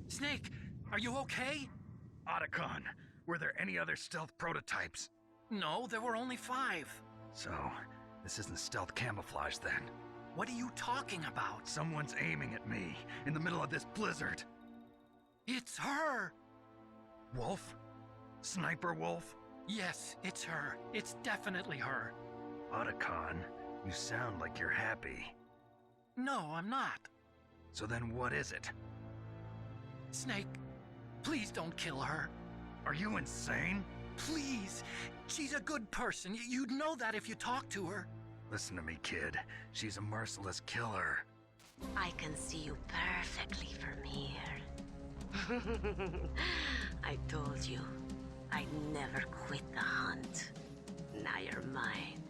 Snake, are you okay? Otacon, were there any other stealth prototypes? No, there were only 5. So, this isn't stealth camouflage then. What are you talking about? Someone's aiming at me in the middle of this blizzard. It's her! Wolf? Sniper Wolf? Yes, it's her. It's definitely her. Otacon, you sound like you're happy. No, I'm not. So then what is it? Snake, please don't kill her. Are you insane? Please. She's a good person. You'd know that if you talked to her. Listen to me, kid. She's a merciless killer. I can see you perfectly from here. I told you, I'd never quit the hunt. Now you're mine.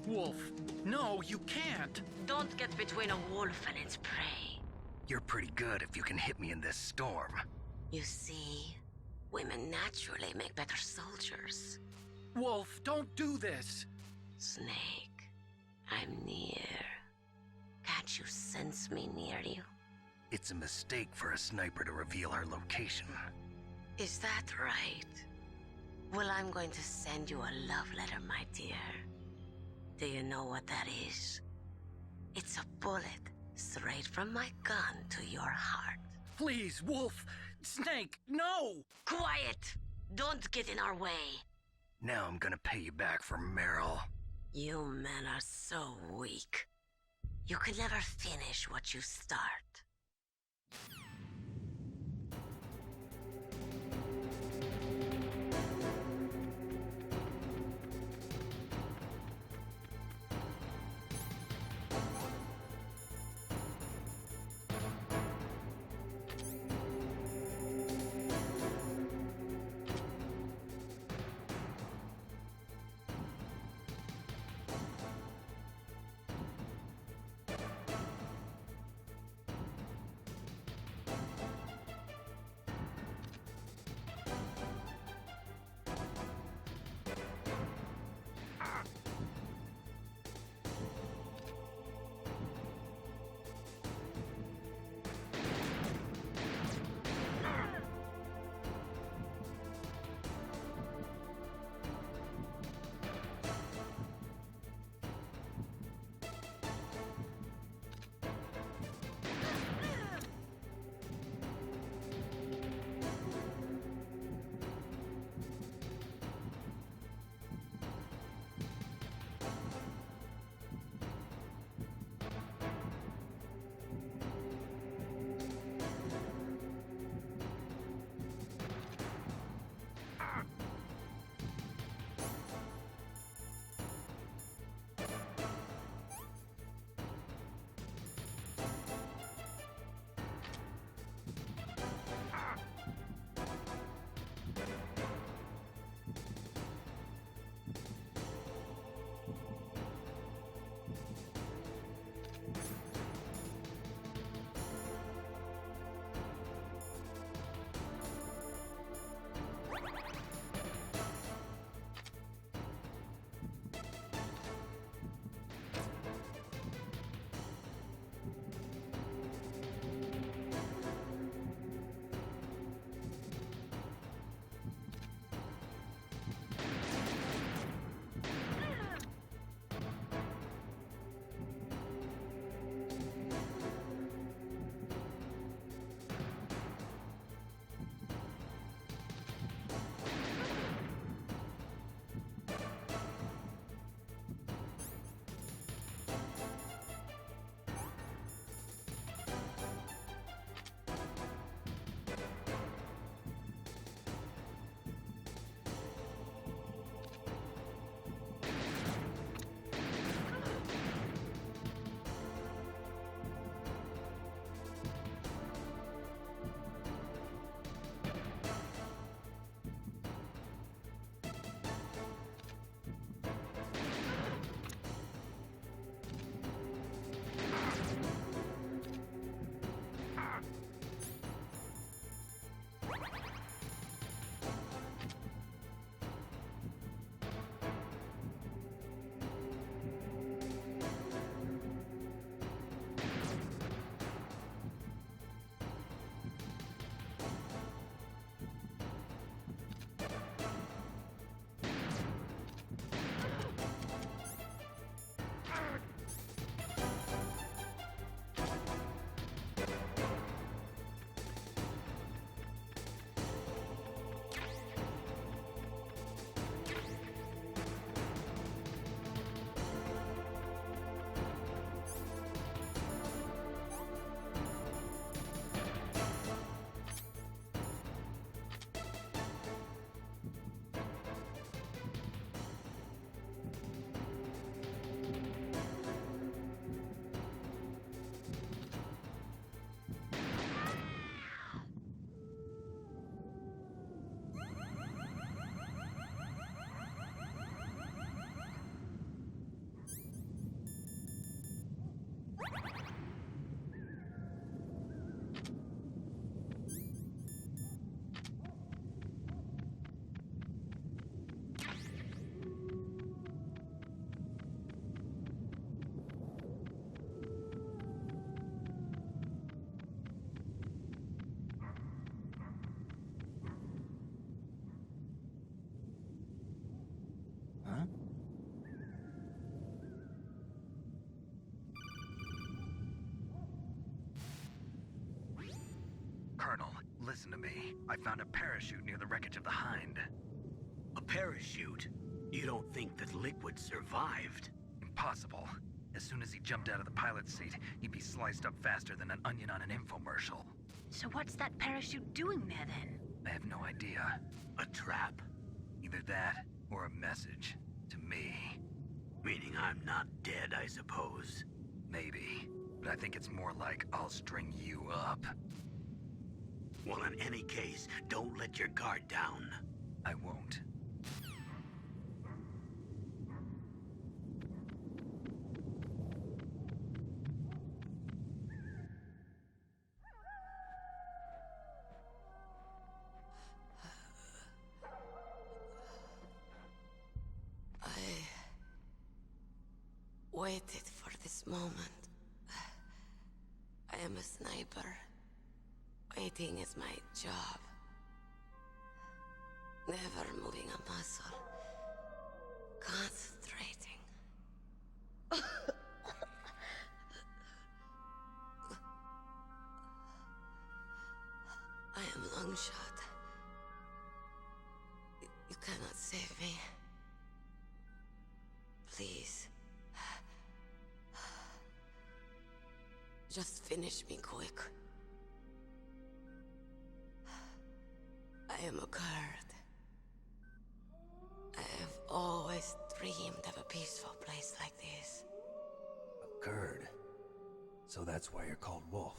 Wolf, no, you can't. Don't get between a wolf and its prey. You're pretty good if you can hit me in this storm. You see, women naturally make better soldiers. Wolf, don't do this. Snake, I'm near. Can't you sense me near you? It's a mistake for a sniper to reveal her location. Is that right? Well, I'm going to send you a love letter, my dear. Do you know what that is? It's a bullet straight from my gun to your heart. Please, Wolf. Snake, no! Quiet! Don't get in our way. Now I'm gonna pay you back for Meryl. You men are so weak. You can never finish what you start. listen to me. I found a parachute near the wreckage of the Hind. A parachute? You don't think that Liquid survived? Impossible. As soon as he jumped out of the pilot's seat, he'd be sliced up faster than an onion on an infomercial. So what's that parachute doing there then? I have no idea. A trap? Either that, or a message. To me. Meaning I'm not dead, I suppose. Maybe. But I think it's more like I'll string you up. Well, in any case, don't let your guard down. I won't. Waited for this moment. I am a sniper. Waiting is my job. Never moving a muscle. Concentrating. I am long shot. You cannot save me. Please. Just finish me quick. I am a Kurd. I have always dreamed of a peaceful place like this. A Kurd? So that's why you're called Wolf.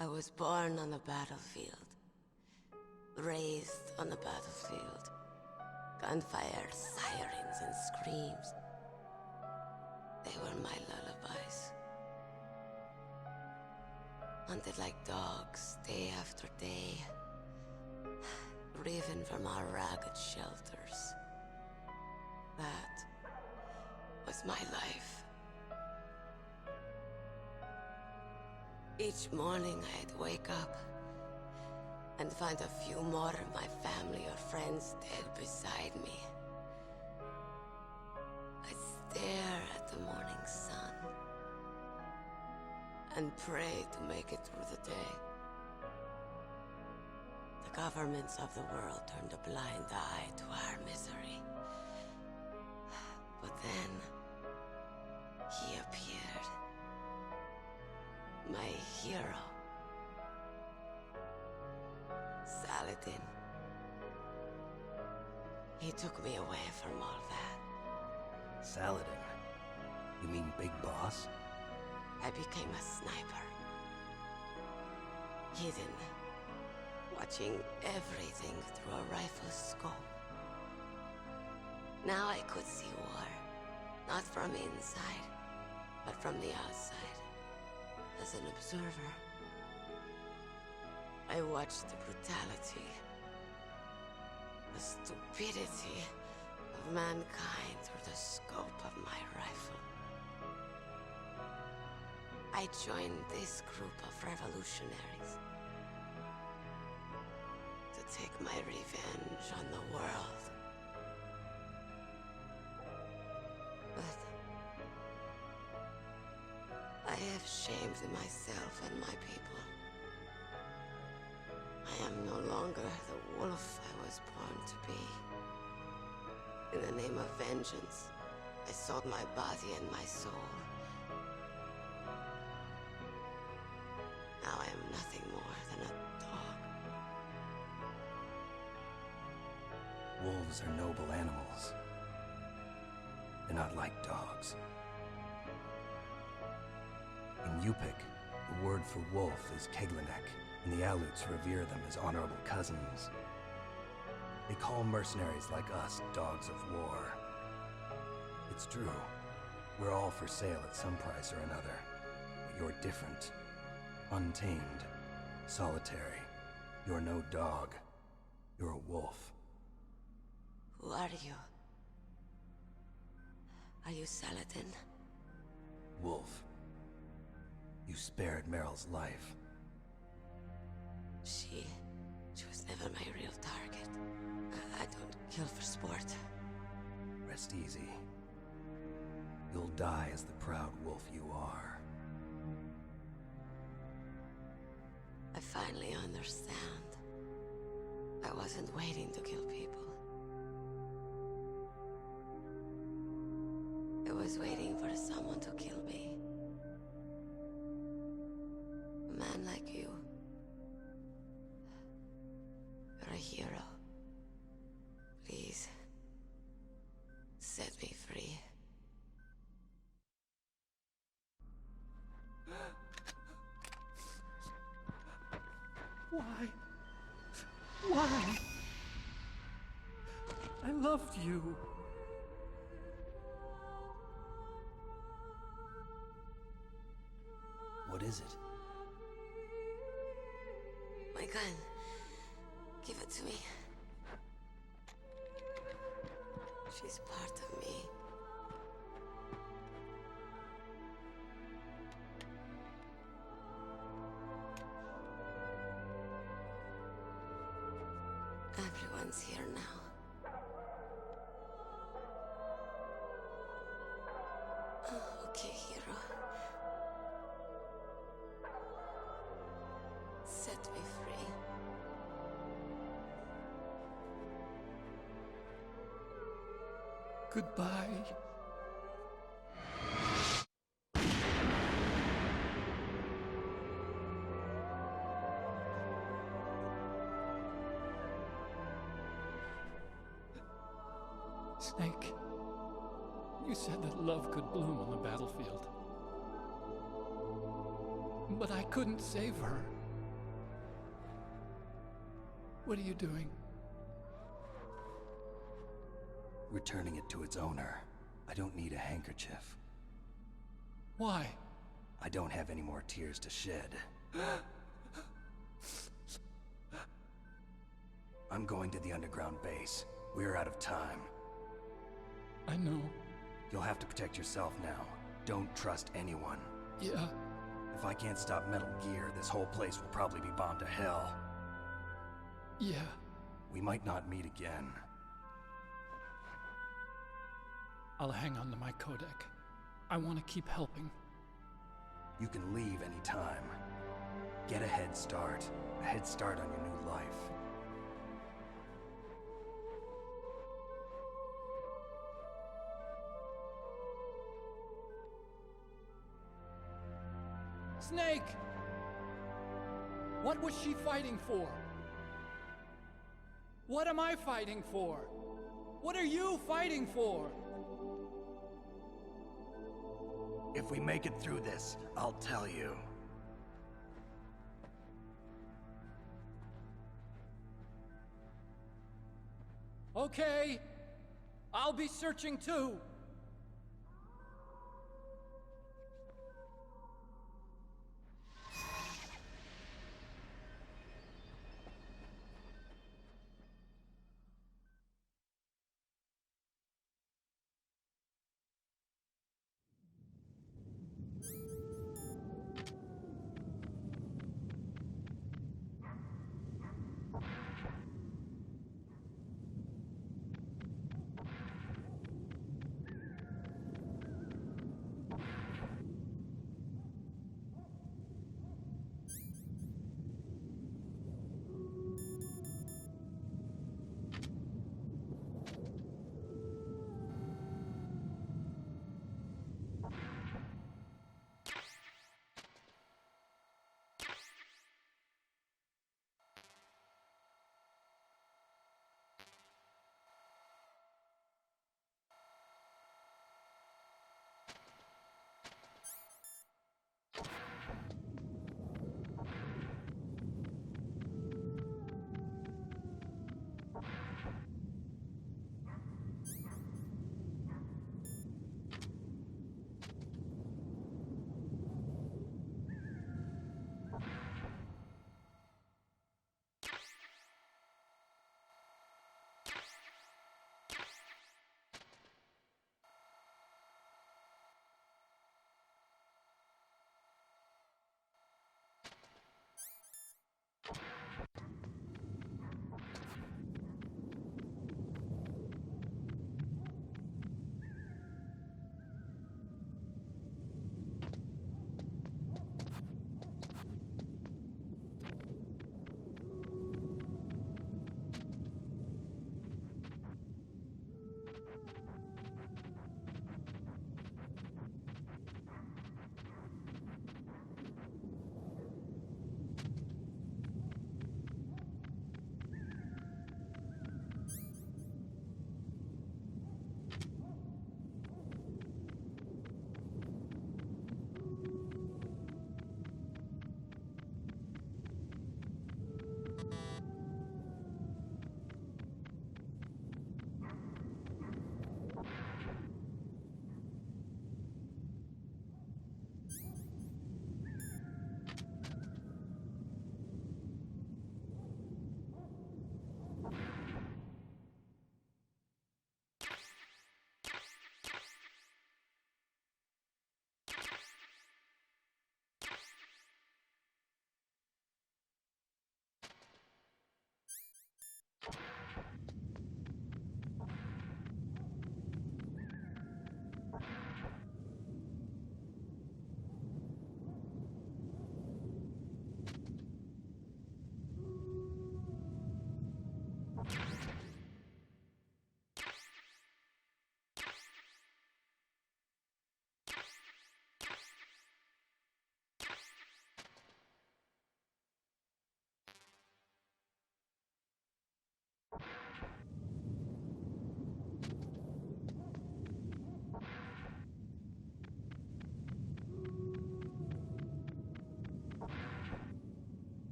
I was born on the battlefield. Raised on the battlefield. Gunfire, sirens, and screams. They were my lullabies. Hunted like dogs, day after day. Driven from our ragged shelters. That was my life. Each morning I'd wake up and find a few more of my family or friends dead beside me. I'd stare at the morning sun and pray to make it through the day. The governments of the world turned a blind eye to our misery. But then, he appeared. My hero. Saladin. He took me away from all that. Saladin? You mean Big Boss? I became a sniper. Hidden. Watching everything through a rifle's scope. Now I could see war. Not from inside, but from the outside. As an observer. I watched the brutality, the stupidity of mankind through the scope of my rifle. I joined this group of revolutionaries to take my revenge on the world. But I have shamed myself and my people. I am no longer the wolf I was born to be. In the name of vengeance, I sold my body and my soul. Now I am nothing more than a dog. Wolves are noble animals. They're not like dogs. In Yupik, the word for wolf is Keglanek, and the Aleuts revere them as honorable cousins. They call mercenaries like us dogs of war. It's true. We're all for sale at some price or another. But you're different. Untamed. Solitary. You're no dog. You're a wolf. Who are you? Are you Saladin? Wolf. You spared Meryl's life. She was never my real target. I don't kill for sport. Rest easy. You'll die as the proud wolf you are. I finally understand. I wasn't waiting to kill people. I was waiting for someone to kill me. A man like you. You're a hero. Please, set me free. Why? Why? I loved you. What is it? My gun. Give it to me. She's part of me. Everyone's here now. Oh, okay, hero. Set me free. Goodbye. Snake, you said that love could bloom on the battlefield. But I couldn't save her. What are you doing? Returning it to its owner. I don't need a handkerchief. Why? I don't have any more tears to shed. I'm going to the underground base. We're out of time. I know. You'll have to protect yourself now. Don't trust anyone. Yeah. If I can't stop Metal Gear, this whole place will probably be bombed to hell. Yeah. We might not meet again. I'll hang on to my codec. I want to keep helping. You can leave anytime. Get a head start. A head start on your new life. Snake! What was she fighting for? What am I fighting for? What are you fighting for? If we make it through this, I'll tell you. Okay. I'll be searching too.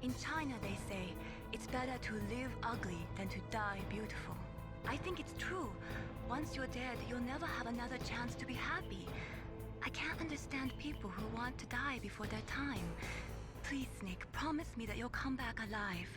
In China, they say, it's better to live ugly than to die beautiful. I think it's true. Once you're dead, you'll never have another chance to be happy. I can't understand people who want to die before their time. Please, Nick, promise me that you'll come back alive.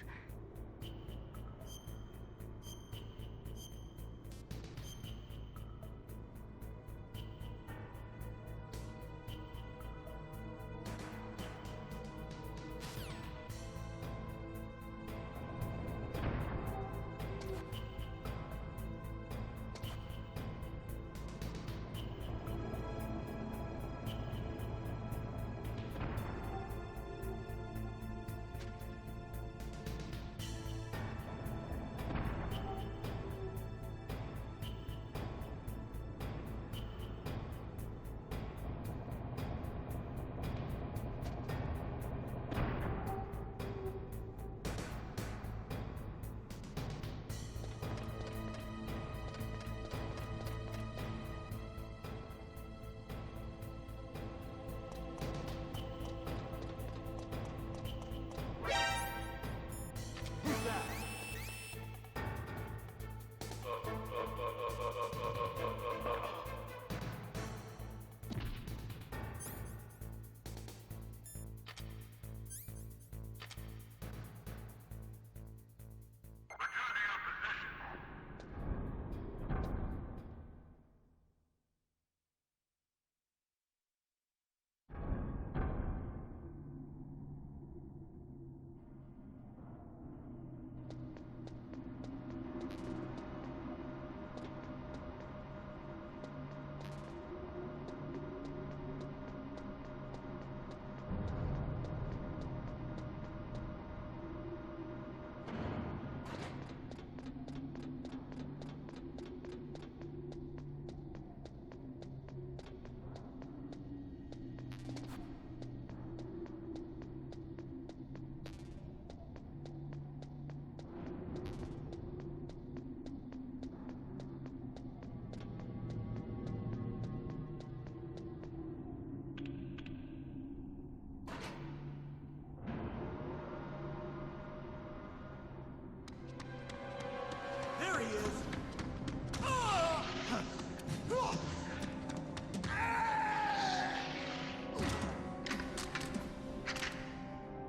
There he is!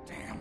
Damn.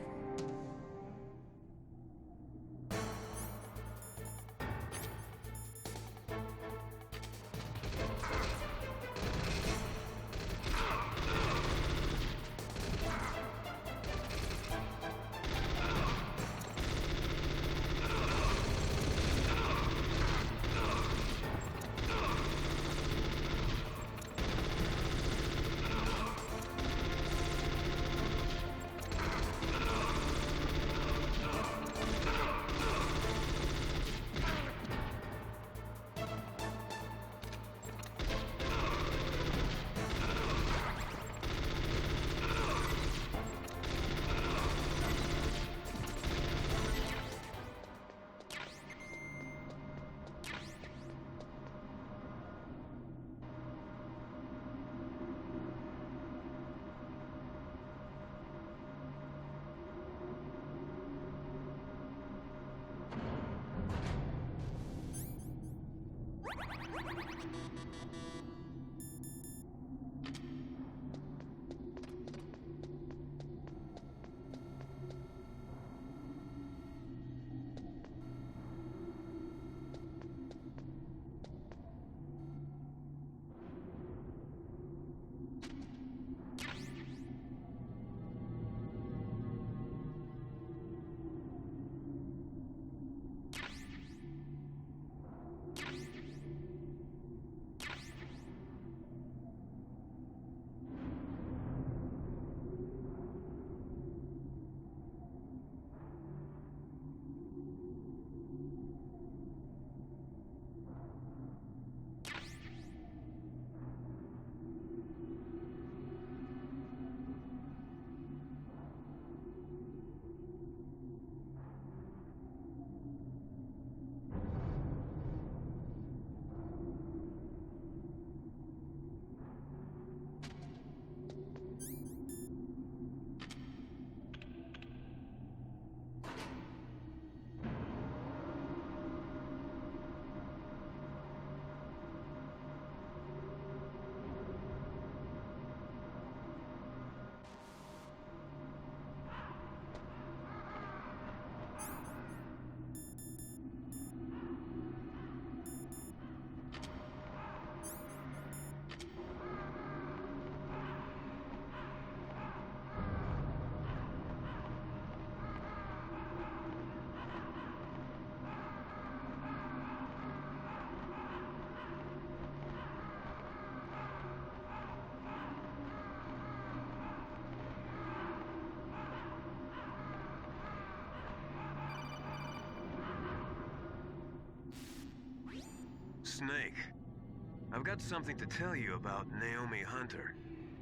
I've got something to tell you about Naomi Hunter.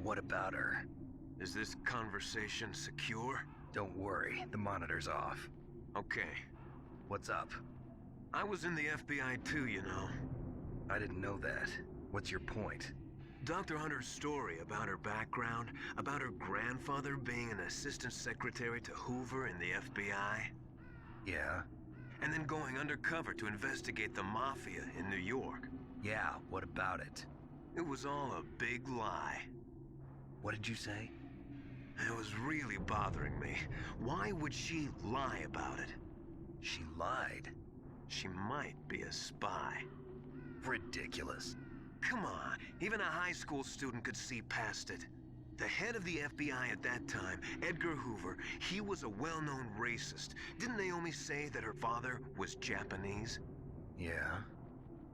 What about her? Is this conversation secure? Don't worry, the monitor's off. Okay. What's up? I was in the FBI too, you know. I didn't know that. What's your point? Dr. Hunter's story about her background, about her grandfather being an assistant secretary to Hoover in the FBI. Yeah? And then going undercover to investigate the Mafia in New York. Yeah, what about it? It was all a big lie. What did you say? It was really bothering me. Why would she lie about it? She lied. She might be a spy. Ridiculous. Come on, even a high school student could see past it. The head of the FBI at that time, Edgar Hoover, he was a well-known racist. Didn't Naomi say that her father was Japanese? Yeah?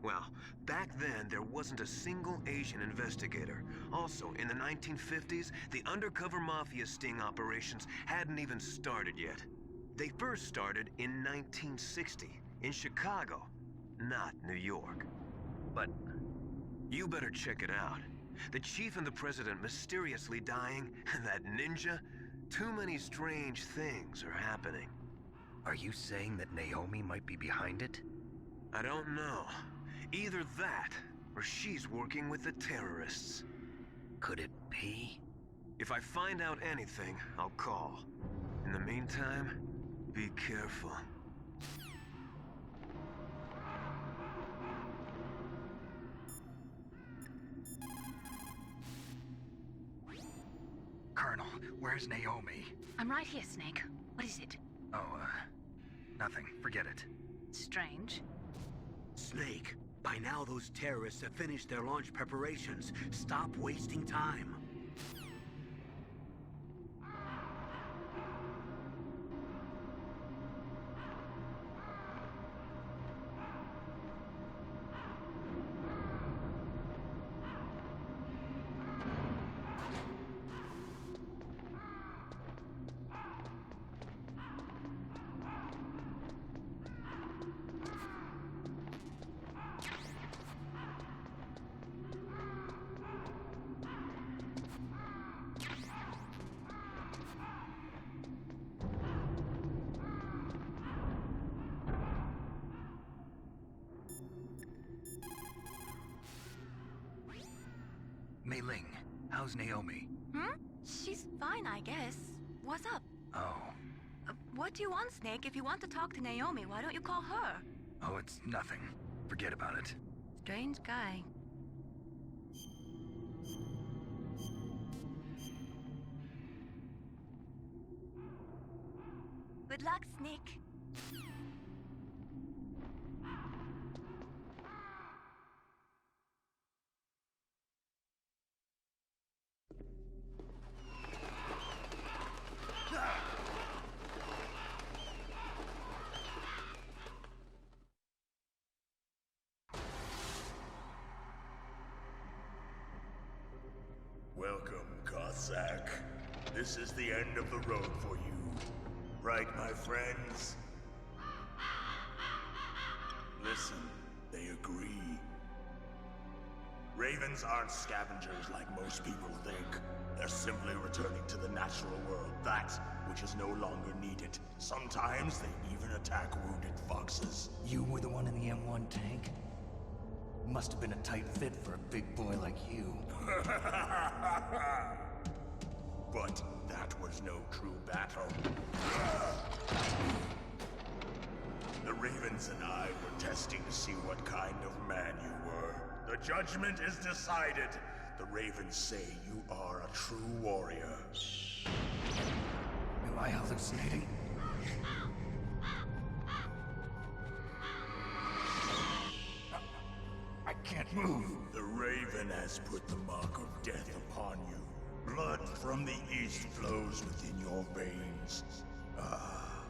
Well, back then there wasn't a single Asian investigator. Also, in the 1950s, the undercover mafia sting operations hadn't even started yet. They first started in 1960, in Chicago, not New York. But you better check it out. The chief and the president mysteriously dying, and that ninja, too many strange things are happening. are you saying that Naomi might be behind it? I don't know. Either that, or she's working with the terrorists. Could it be? If I find out anything, I'll call. In the meantime, be careful. Colonel, where's Naomi? I'm right here, Snake. What is it? Oh, nothing. Forget it. Strange. Snake, by now those terrorists have finished their launch preparations. Stop wasting time. Mei Ling, how's Naomi? She's fine, I guess. What's up? Oh. What do you want, Snake? If you want to talk to Naomi, why don't you call her? Oh, it's nothing. Forget about it. Strange guy. Good luck, Snake. Welcome, Cossack. This is the end of the road for you. Right, my friends? Listen, they agree. Ravens aren't scavengers like most people think. They're simply returning to the natural world, that which is no longer needed. Sometimes they even attack wounded foxes. You were the one in the M1 tank? Must have been a tight fit for a big boy like you. But that was no true battle. The Ravens and I were testing to see what kind of man you were. The judgment is decided. The Ravens say you are a true warrior. Am I hallucinating? I can't move. The Raven has put the mark of death upon you. Blood from the east flows within your veins. Ah,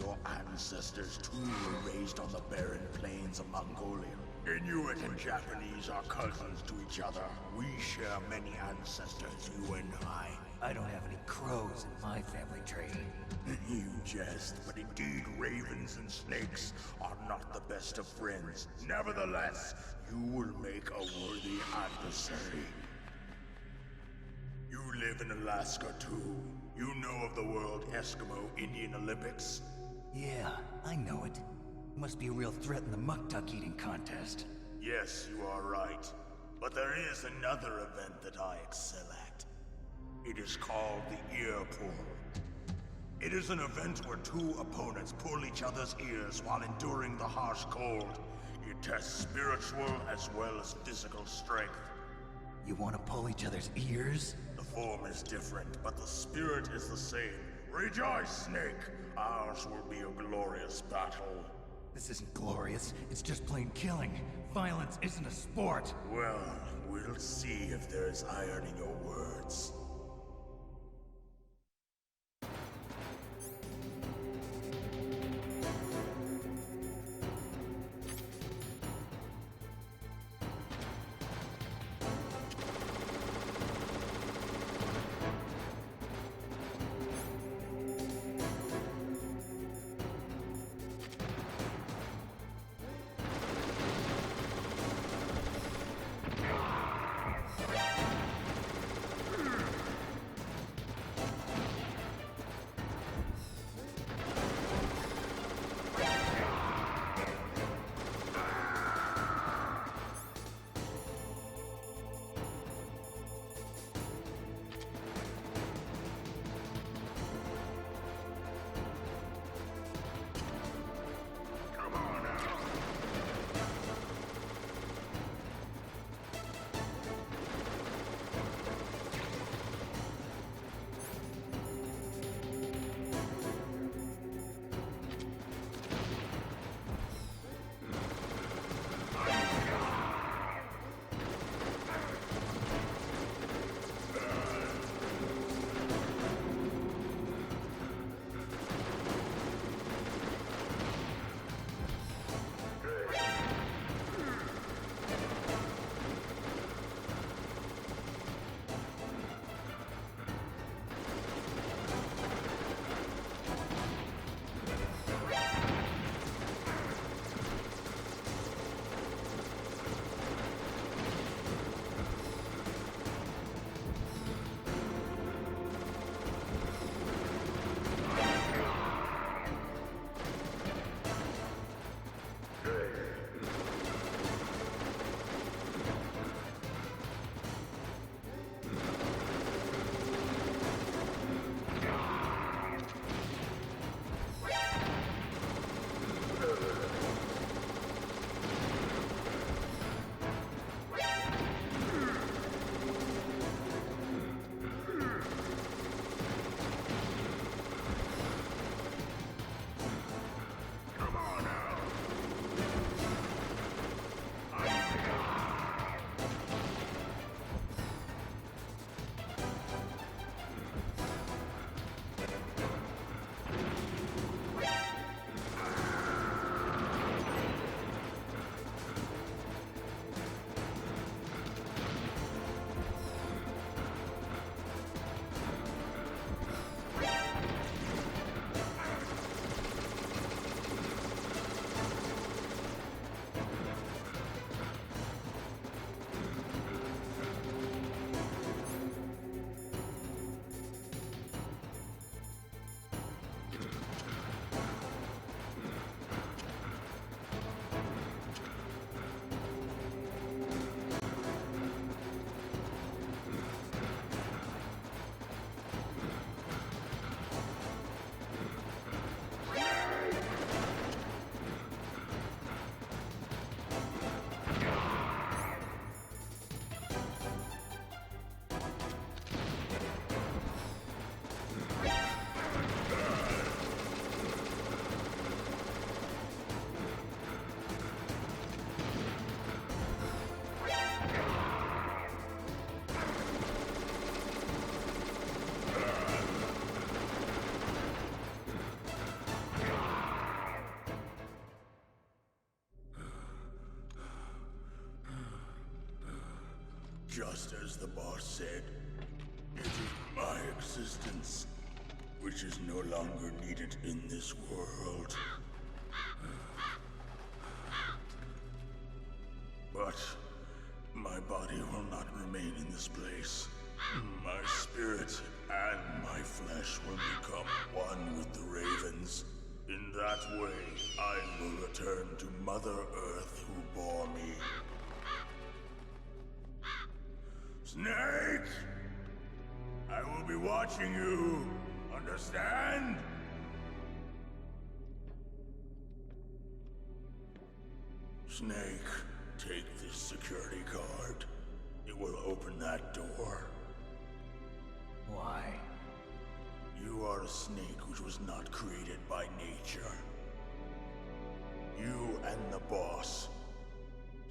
your ancestors too were raised on the barren plains of Mongolia. Inuit and Japanese are cousins to each other. We share many ancestors, you and I. I don't have any crows in my family tree. You jest, but indeed ravens and snakes are not the best of friends. Nevertheless, you will make a worthy adversary. You live in Alaska too. You know of the World Eskimo Indian Olympics? Yeah, I know it. Must be a real threat in the muck duck eating contest. Yes, you are right. But there is another event that I excel at. It is called the ear pull. It is an event where two opponents pull each other's ears while enduring the harsh cold. It tests spiritual as well as physical strength. You want to pull each other's ears? The form is different, but the spirit is the same. Rejoice, Snake! Ours will be a glorious battle. This isn't glorious. It's just plain killing. Violence isn't a sport. Well, we'll see if there's iron in your words. Just as the boss said, it is my existence which is no longer needed in this world. But my body will not remain in this place. My spirit and my flesh will become one with the ravens. In that way, I will return to Mother Earth who bore me. Snake! I will be watching you. Understand? Snake, take this security card. It will open that door. Why? You are a snake which was not created by nature. You and the boss.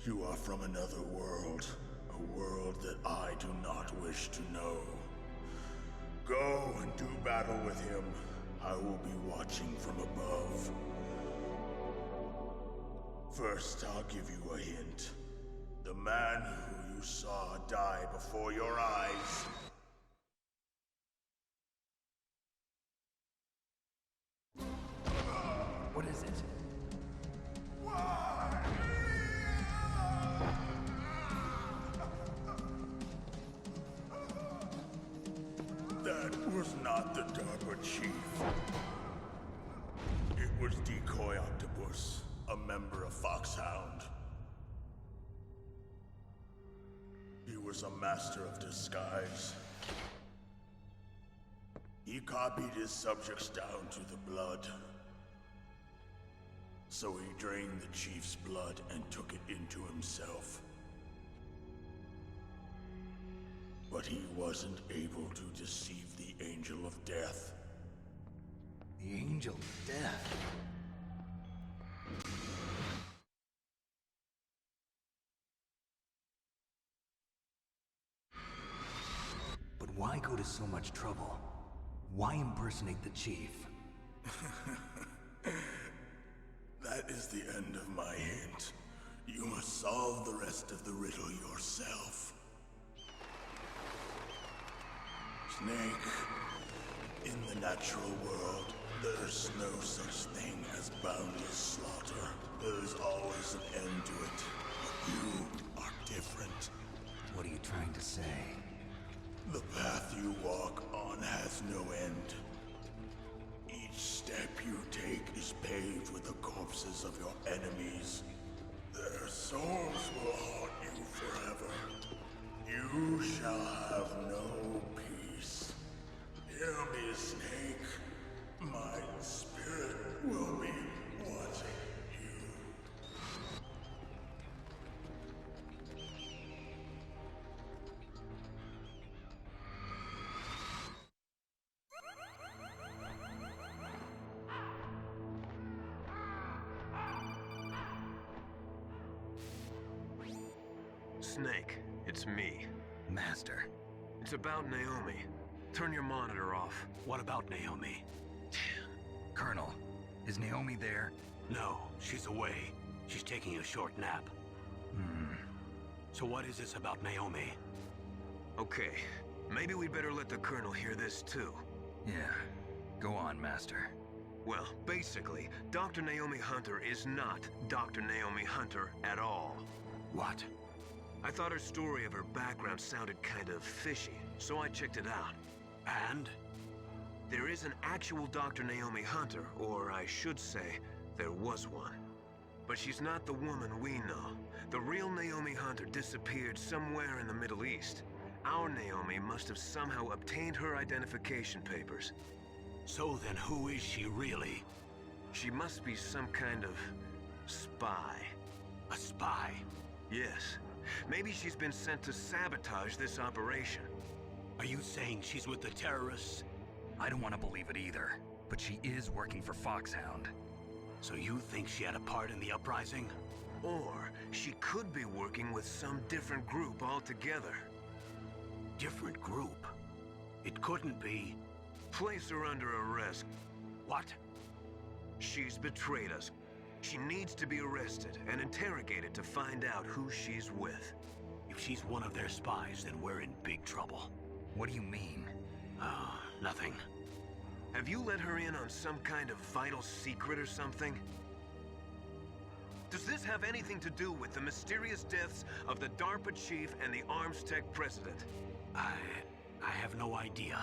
You are from another world. A world that I do not wish to know. Go and do battle with him. I will be watching from above. First, I'll give you a hint. The man who you saw die before your eyes. What is it? That was not the DARPA chief. It was Decoy Octopus, a member of Foxhound. He was a master of disguise. He copied his subjects down to the blood. So he drained the chief's blood and took it into himself. But he wasn't able to deceive the Angel of Death. The Angel of Death? But why go to so much trouble? Why impersonate the chief? That is the end of my hint. You must solve the rest of the riddle yourself. Snake, in the natural world, there's no such thing as boundless slaughter. There's always an end to it. But you are different. What are you trying to say? The path you walk on has no end. Each step you take is paved with the corpses of your enemies. Their souls will haunt you forever. You shall have no peace. Hear me, Snake. My spirit will be watching you. Snake, it's me. Master. It's about Naomi. Turn your monitor off. What about Naomi? Colonel, is Naomi there? No, she's away. She's taking a short nap. So what is this about Naomi? Okay, maybe we'd better let the Colonel hear this too. Yeah. Go on, Master. Well, basically, Dr. Naomi Hunter is not Dr. Naomi Hunter at all. What? I thought her story of her background sounded kind of fishy, so I checked it out. And? There is an actual Dr. Naomi Hunter, or I should say, there was one. But she's not the woman we know. The real Naomi Hunter disappeared somewhere in the Middle East. Our Naomi must have somehow obtained her identification papers. So then who is she really? She must be some kind of spy. A spy? Yes. Maybe she's been sent to sabotage this operation. Are you saying she's with the terrorists? I don't want to believe it either, but she is working for Foxhound. So you think she had a part in the uprising? Or she could be working with some different group altogether. Different group? It couldn't be. Place her under arrest. What? She's betrayed us. She needs to be arrested and interrogated to find out who she's with. If she's one of their spies, then we're in big trouble. What do you mean? Nothing. Have you let her in on some kind of vital secret or something? Does this have anything to do with the mysterious deaths of the DARPA chief and the Arms Tech president? I have no idea.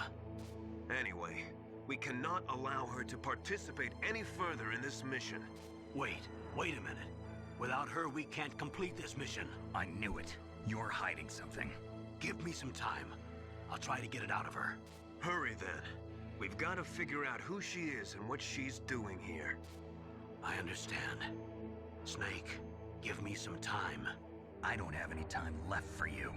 Anyway, we cannot allow her to participate any further in this mission. Wait a minute. Without her, we can't complete this mission. I knew it. You're hiding something. Give me some time. I'll try to get it out of her. Hurry then. We've got to figure out who she is and what she's doing here. I understand. Snake, give me some time. I don't have any time left for you.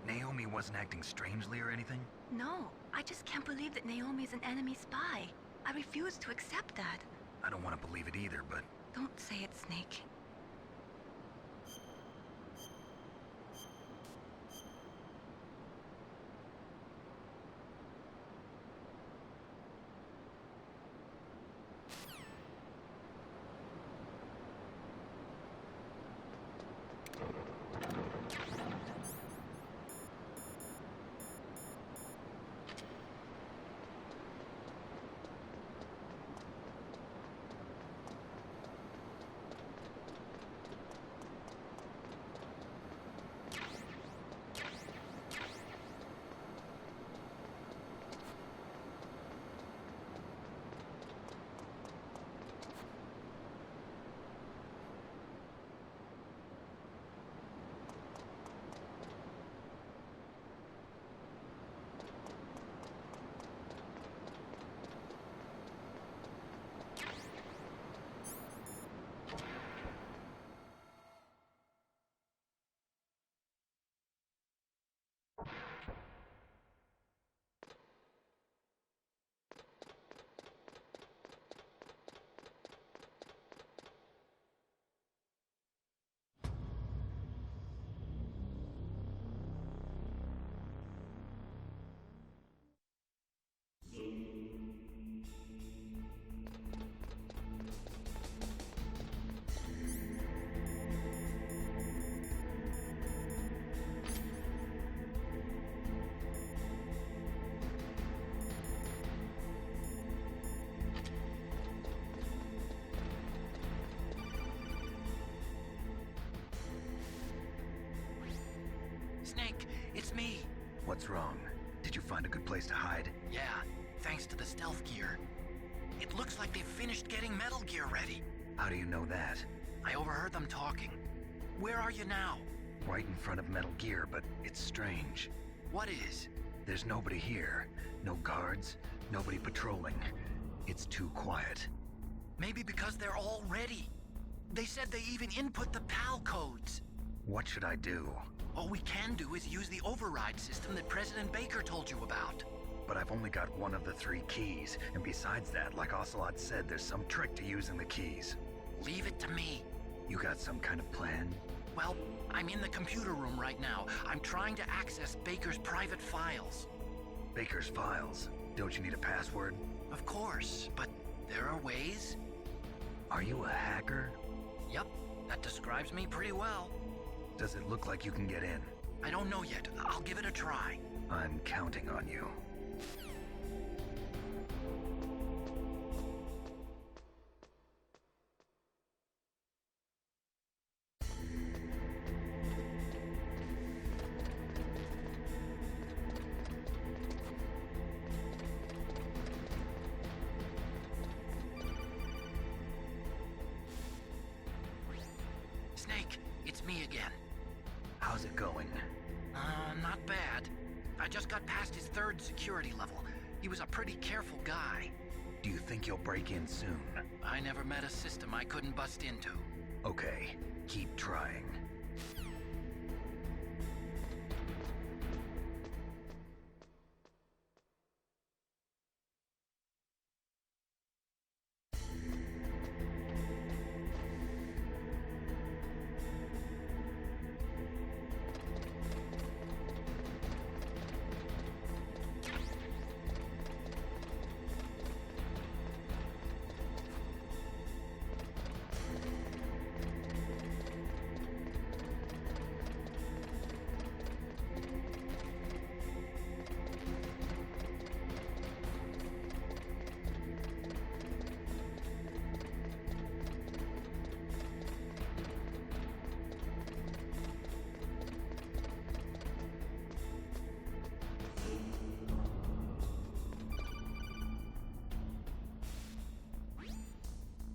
Naomi wasn't acting strangely or anything? No, I just can't believe that Naomi is an enemy spy. I refuse to accept that. I don't want to believe it either, but... Don't say it, Snake. Snake, it's me. What's wrong? Did you find a good place to hide? Yeah, thanks to the stealth gear. It looks like they've finished getting Metal Gear ready. How do you know that? I overheard them talking. Where are you now? Right in front of Metal Gear, but it's strange. What is? There's nobody here. No guards, nobody patrolling. It's too quiet. Maybe because they're all ready. They said they even input the PAL codes. What should I do? All we can do is use the override system that President Baker told you about. But I've only got one of the 3 keys, and besides that, like Ocelot said, there's some trick to using the keys. Leave it to me. You got some kind of plan? Well, I'm in the computer room right now. I'm trying to access Baker's private files. Baker's files? Don't you need a password? Of course, but there are ways. Are you a hacker? Yep, that describes me pretty well. Does it look like you can get in? I don't know yet. I'll give it a try. I'm counting on you. Snake, it's me again. How's it going? Not bad. I just got past his 3rd security level. He was a pretty careful guy. Do you think you'll break in soon? I never met a system I couldn't bust into. Okay, keep trying.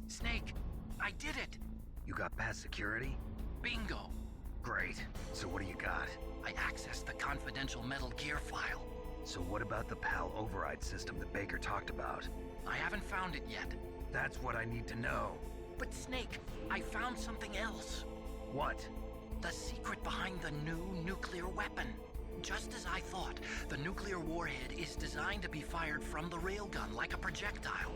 Snake, I did it! You got past security? Bingo! Great. So what do you got? I accessed the confidential Metal Gear file. So what about the PAL override system that Baker talked about? I haven't found it yet. That's what I need to know. But Snake, I found something else. What? The secret behind the new nuclear weapon. Just as I thought, the nuclear warhead is designed to be fired from the railgun like a projectile.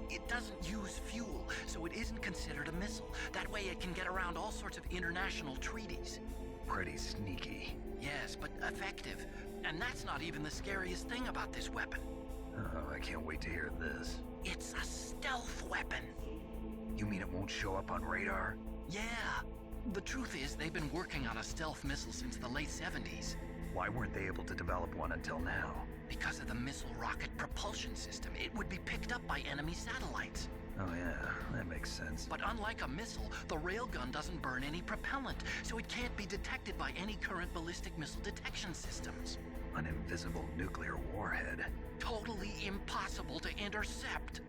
It doesn't use fuel, so it isn't considered a missile. That way it can get around all sorts of international treaties. Pretty sneaky. Yes, but effective. And that's not even the scariest thing about this weapon. Oh, I can't wait to hear this. It's a stealth weapon. You mean it won't show up on radar? Yeah. The truth is, they've been working on a stealth missile since the late 70s. Why weren't they able to develop one until now? Because of the missile rocket propulsion system, it would be picked up by enemy satellites. Oh yeah, that makes sense. But unlike a missile, the railgun doesn't burn any propellant, so it can't be detected by any current ballistic missile detection systems. An invisible nuclear warhead. Totally impossible to intercept.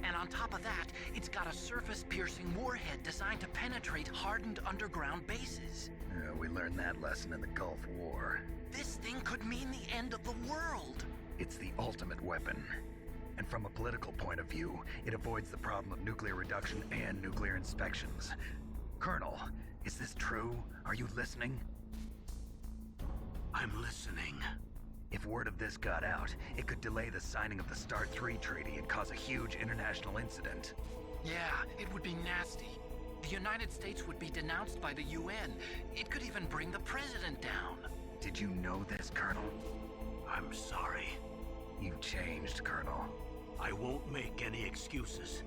And on top of that, it's got a surface-piercing warhead designed to penetrate hardened underground bases. Yeah, we learned that lesson in the Gulf War. This thing could mean the end of the world. It's the ultimate weapon. And from a political point of view, it avoids the problem of nuclear reduction and nuclear inspections. Colonel, is this true? Are you listening? I'm listening. If word of this got out, it could delay the signing of the START 3 treaty and cause a huge international incident. Yeah, it would be nasty. The United States would be denounced by the UN. It could even bring the president down. Did you know this, Colonel? I'm sorry. You've changed, Colonel. I won't make any excuses.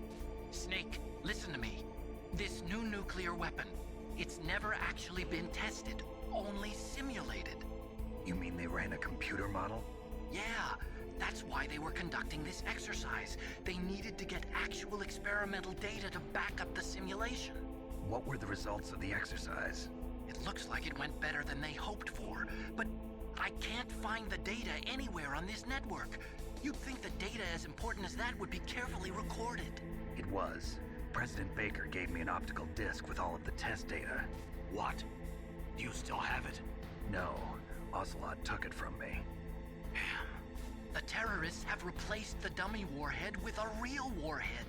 Snake, listen to me. This new nuclear weapon, it's never actually been tested, only simulated. You mean they ran a computer model? Yeah, that's why they were conducting this exercise. They needed to get actual experimental data to back up the simulation. What were the results of the exercise? It looks like it went better than they hoped for, but I can't find the data anywhere on this network. You'd think the data as important as that would be carefully recorded. It was. President Baker gave me an optical disc with all of the test data. What? Do you still have it? No, Ocelot took it from me. Damn. The terrorists have replaced the dummy warhead with a real warhead.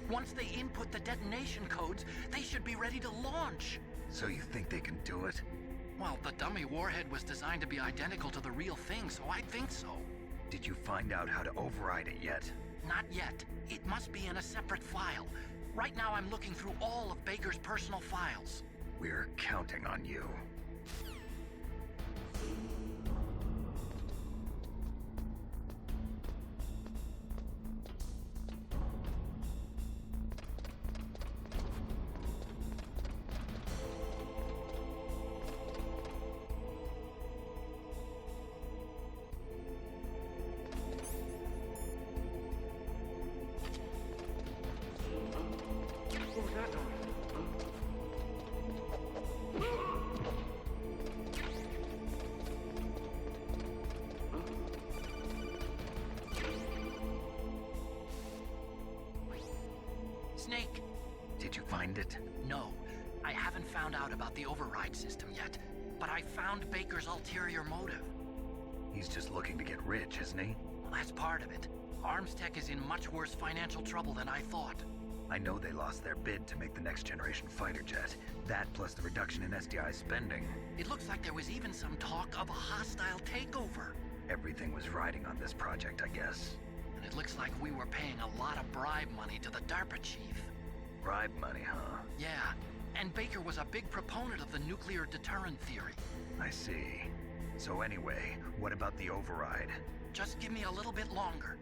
Once they input the detonation codes, they should be ready to launch. So you think they can do it? Well, the dummy warhead was designed to be identical to the real thing, so I think so. Did you find out how to override it yet? Not yet. It must be in a separate file. Right now I'm looking through all of Baker's personal files. We're counting on you. Snake? Did you find it? No. I haven't found out about the override system yet, but I found Baker's ulterior motive. He's just looking to get rich, isn't he? Well, that's part of it. Arms Tech is in much worse financial trouble than I thought. I know they lost their bid to make the next generation fighter jet. That plus the reduction in SDI spending. It looks like there was even some talk of a hostile takeover. Everything was riding on this project, I guess. And it looks like we were paying a lot of bribe money to the DARPA chief. Bribe money, huh? Yeah, and Baker was a big proponent of the nuclear deterrent theory. I see. So anyway, what about the override? Just give me a little bit longer.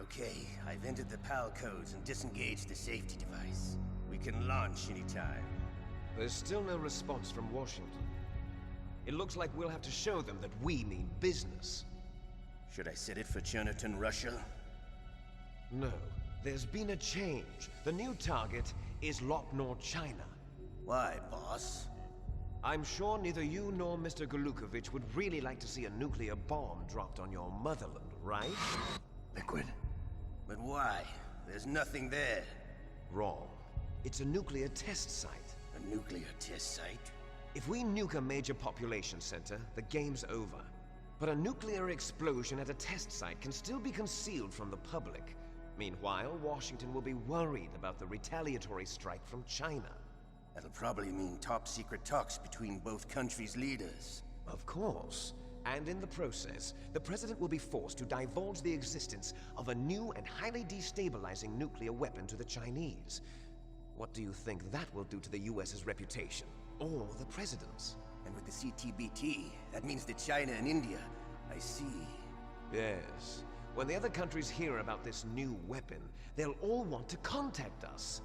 Okay, I've entered the PAL codes and disengaged the safety device. We can launch anytime. There's still no response from Washington. It looks like we'll have to show them that we mean business. Should I set it for Chernobyl, Russia? No, there's been a change. The new target is Lopnor, China. Why, boss? I'm sure neither you nor Mr. Golukovich would really like to see a nuclear bomb dropped on your motherland, right? Liquid. But why? There's nothing there. Wrong. It's a nuclear test site. A nuclear test site? If we nuke a major population center, the game's over. But a nuclear explosion at a test site can still be concealed from the public. Meanwhile, Washington will be worried about the retaliatory strike from China. That'll probably mean top-secret talks between both countries' leaders. Of course. And in the process, the President will be forced to divulge the existence of a new and highly destabilizing nuclear weapon to the Chinese. What do you think that will do to the US's reputation? Or the President's? And with the CTBT, that means that China and India... I see. Yes. When the other countries hear about this new weapon, they'll all want to contact us.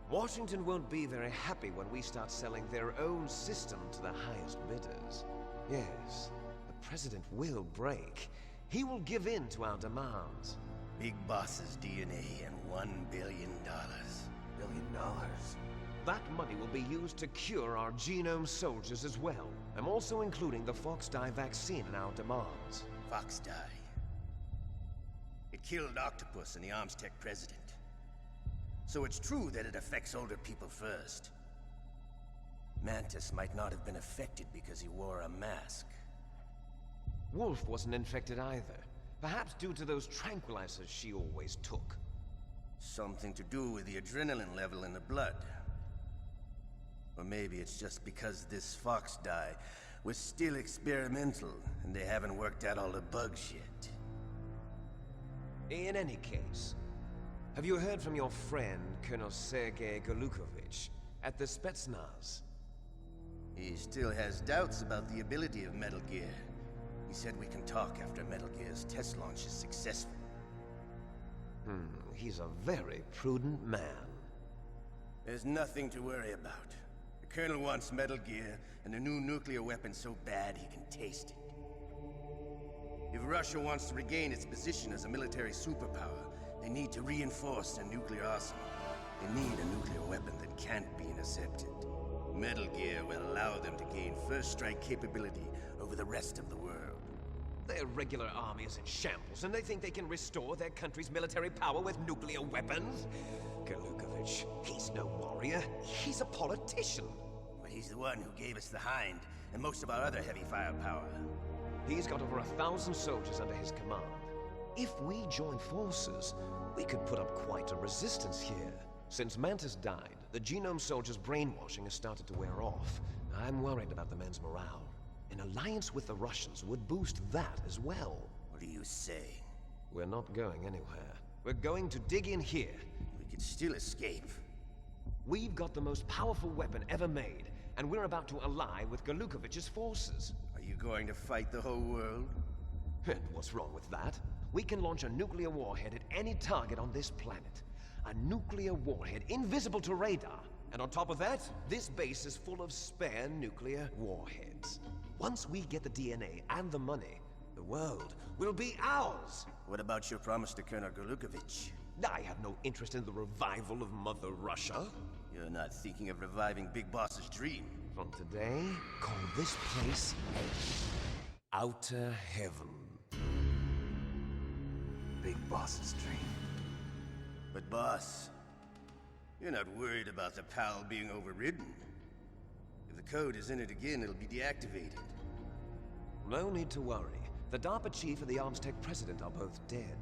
Washington won't be very happy when we start selling their own system to the highest bidders. Yes, the President will break. He will give in to our demands. Big Boss's DNA and $1 billion. $1 billion? That money will be used to cure our genome soldiers as well. I'm also including the Fox-Die vaccine in our demands. Fox-Die. It killed Octopus and the Arms Tech president. So it's true that it affects older people first. Mantis might not have been affected because he wore a mask. Wolf wasn't infected either. Perhaps due to those tranquilizers she always took. Something to do with the adrenaline level in the blood. Or maybe it's just because this Fox-Die was still experimental and they haven't worked out all the bugs yet. In any case, have you heard from your friend, Colonel Sergei Golukovich, at the Spetsnaz? He still has doubts about the ability of Metal Gear. He said we can talk after Metal Gear's test launch is successful. He's a very prudent man. There's nothing to worry about. The Colonel wants Metal Gear and a new nuclear weapon so bad he can taste it. If Russia wants to regain its position as a military superpower, they need to reinforce their nuclear arsenal. They need a nuclear weapon that can't be intercepted. Metal Gear will allow them to gain first strike capability over the rest of the world. Their regular army is in shambles, and they think they can restore their country's military power with nuclear weapons? Golukovich, he's no warrior. He's a politician. But he's the one who gave us the Hind and most of our other heavy firepower. He's got over 1,000 soldiers under his command. If we join forces, we could put up quite a resistance here. Since Mantis died, the genome soldiers' brainwashing has started to wear off. I'm worried about the men's morale. An alliance with the Russians would boost that as well. What do you say? We're not going anywhere. We're going to dig in here. We could still escape. We've got the most powerful weapon ever made, and we're about to ally with Golukovich's forces. Are you going to fight the whole world? And what's wrong with that? We can launch a nuclear warhead at any target on this planet. A nuclear warhead invisible to radar. And on top of that, this base is full of spare nuclear warheads. Once we get the DNA and the money, the world will be ours! What about your promise to Colonel Golukovich? I have no interest in the revival of Mother Russia. You're not thinking of reviving Big Boss's dream. From today, call this place Outer Heaven. Big Boss's dream. But boss, you're not worried about the PAL being overridden. If the code is in it again, it'll be deactivated. No need to worry. The DARPA chief and the Armstech president are both dead.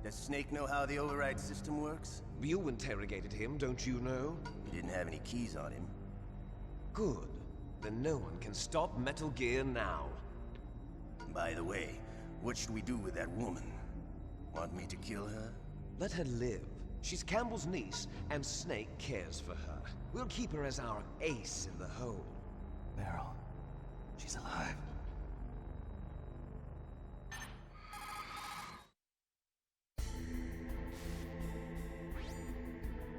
Does Snake know how the override system works? You interrogated him, don't you know? He didn't have any keys on him. Good. Then no one can stop Metal Gear now. By the way, what should we do with that woman? Want me to kill her? Let her live. She's Campbell's niece, and Snake cares for her. We'll keep her as our ace in the hole. Meryl. She's alive.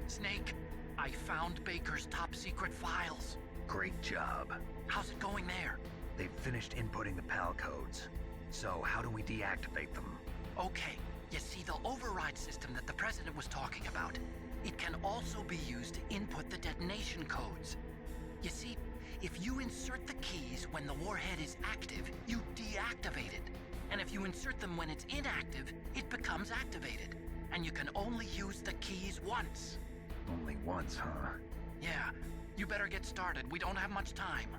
Snake, I found Baker's top-secret files. Great job. How's it going there? They've finished inputting the PAL codes. So how do we deactivate them? Okay, you see the override system that the President was talking about. It can also be used to input the detonation codes. You see, if you insert the keys when the warhead is active, you deactivate it. And if you insert them when it's inactive, it becomes activated. And you can only use the keys once. Only once, huh? Yeah, you better get started. We don't have much time.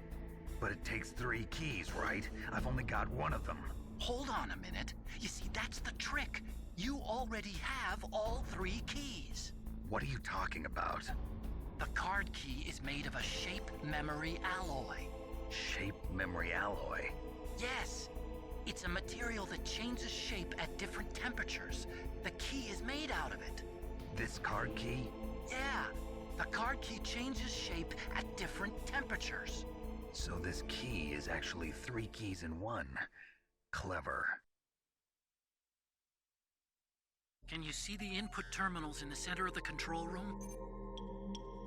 But it takes 3 keys, right? I've only got 1 of them. Hold on a minute. You see, that's the trick. You already have all 3 keys. What are you talking about? The card key is made of a shape memory alloy. Shape memory alloy? Yes. It's a material that changes shape at different temperatures. The key is made out of it. This card key? Yeah. The card key changes shape at different temperatures. So this key is actually 3 keys in 1. Clever. Can you see the input terminals in the center of the control room?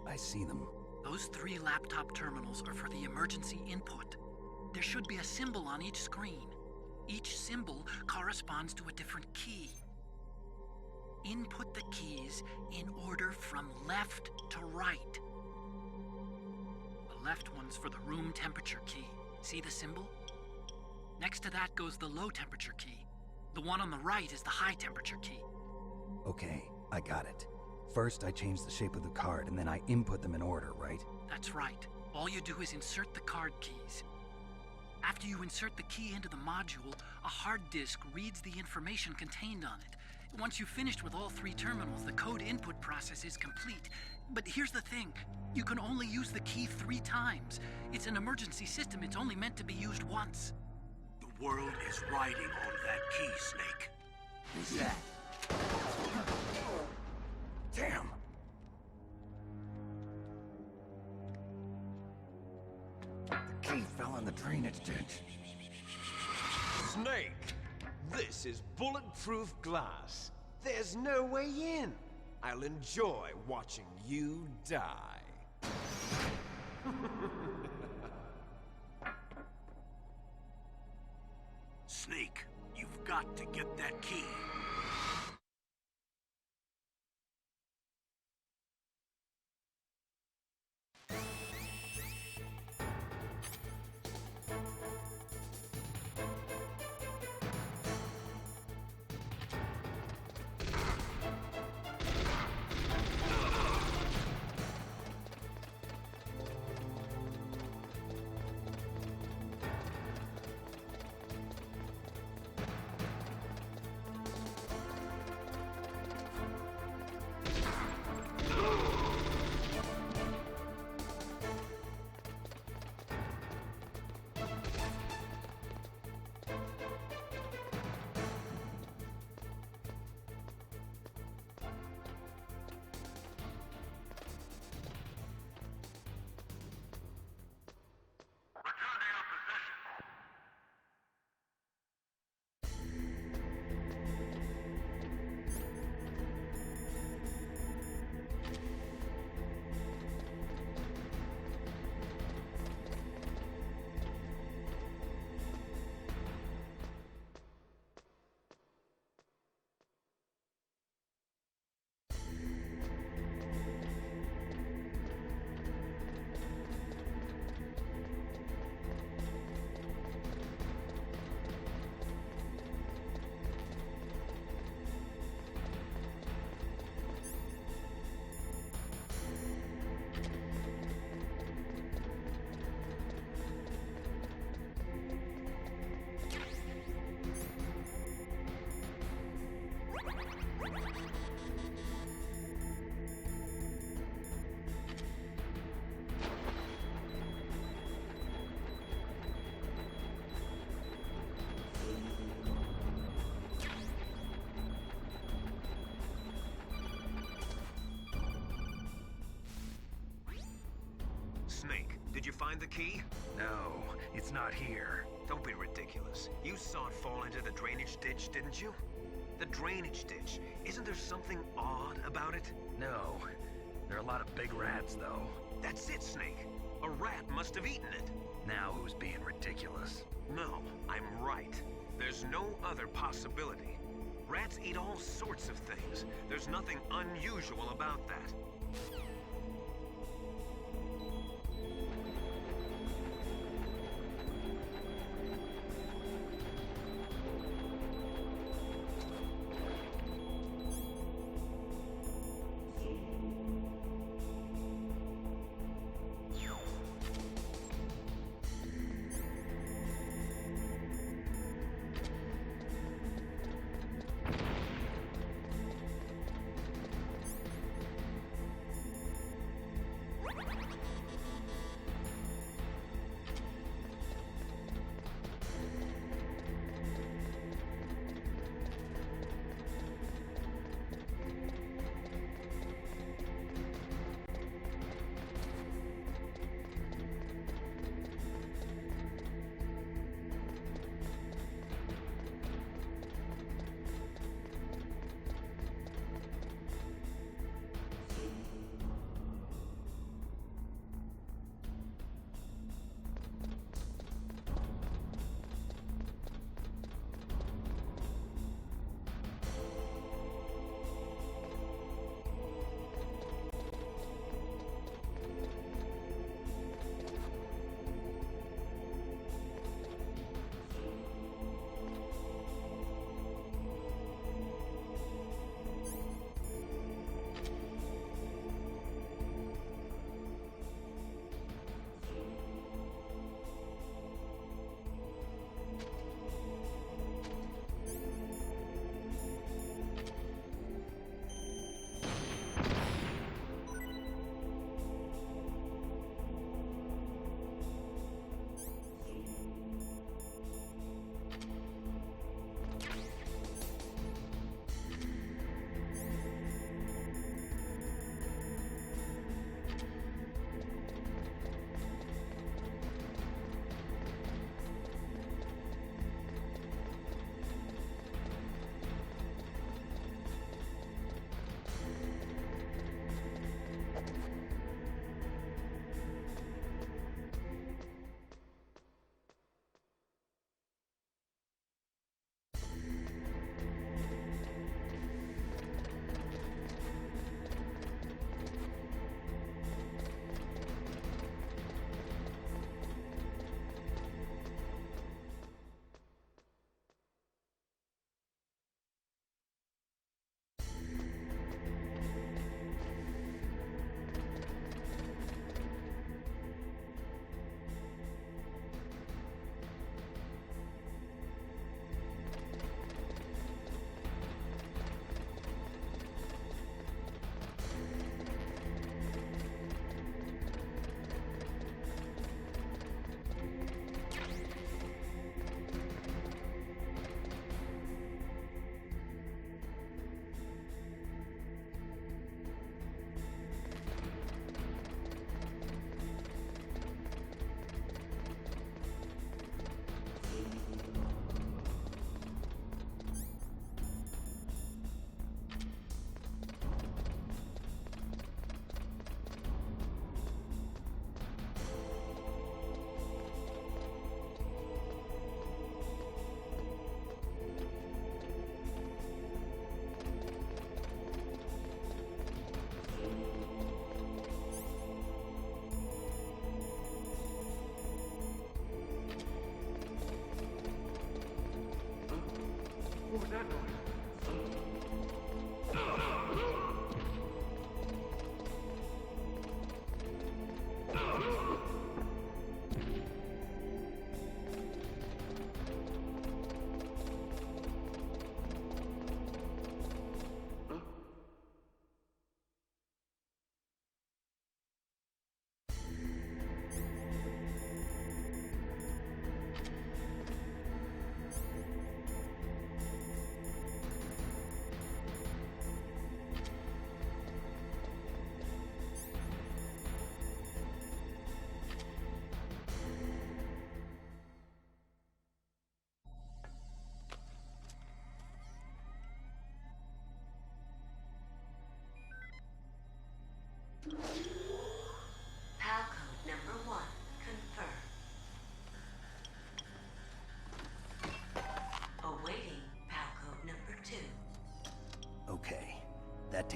I see them. Those 3 laptop terminals are for the emergency input. There should be a symbol on each screen. Each symbol corresponds to a different key. Input the keys in order from left to right. The left one's for the room temperature key. See the symbol? Next to that goes the low temperature key. The one on the right is the high temperature key. Okay, I got it. First, I change the shape of the card, and then I input them in order, right? That's right. All you do is insert the card keys. After you insert the key into the module, a hard disk reads the information contained on it. Once you've finished with all 3 terminals, the code input process is complete. But here's the thing. You can only use the key 3 times. It's an emergency system. It's only meant to be used once. The world is riding on that key, Snake. Who's that? Damn! The key fell in the drainage ditch. Snake! This is bulletproof glass. There's no way in. I'll enjoy watching you die. Snake, you've got to get that key. Did you find the key? No, it's not here. Don't be ridiculous. You saw it fall into the drainage ditch, didn't you? The drainage ditch. Isn't there something odd about it? No. There are a lot of big rats, though. That's it, Snake. A rat must have eaten it. Now who's being ridiculous? No, I'm right. There's no other possibility. Rats eat all sorts of things. There's nothing unusual about that.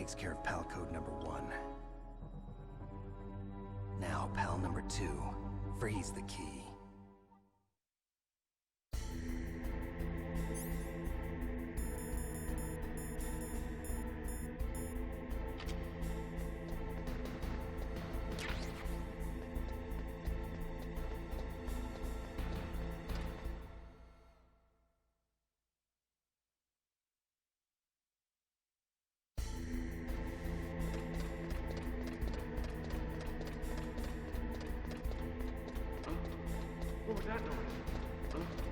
takes care of pal code number 1. Now, pal number 2, freeze the key. What was that noise? Huh?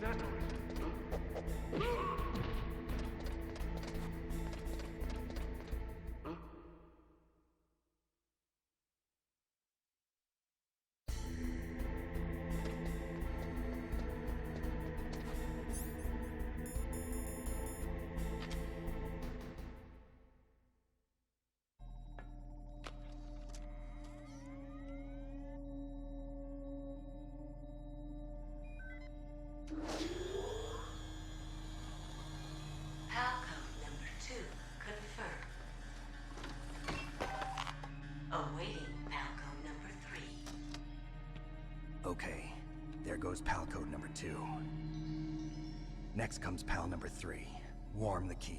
that noise? Palcode number 2 confirmed. Awaiting Palcode number 3. Okay, there goes pal code number 2. Next comes pal number 3. Warm the key.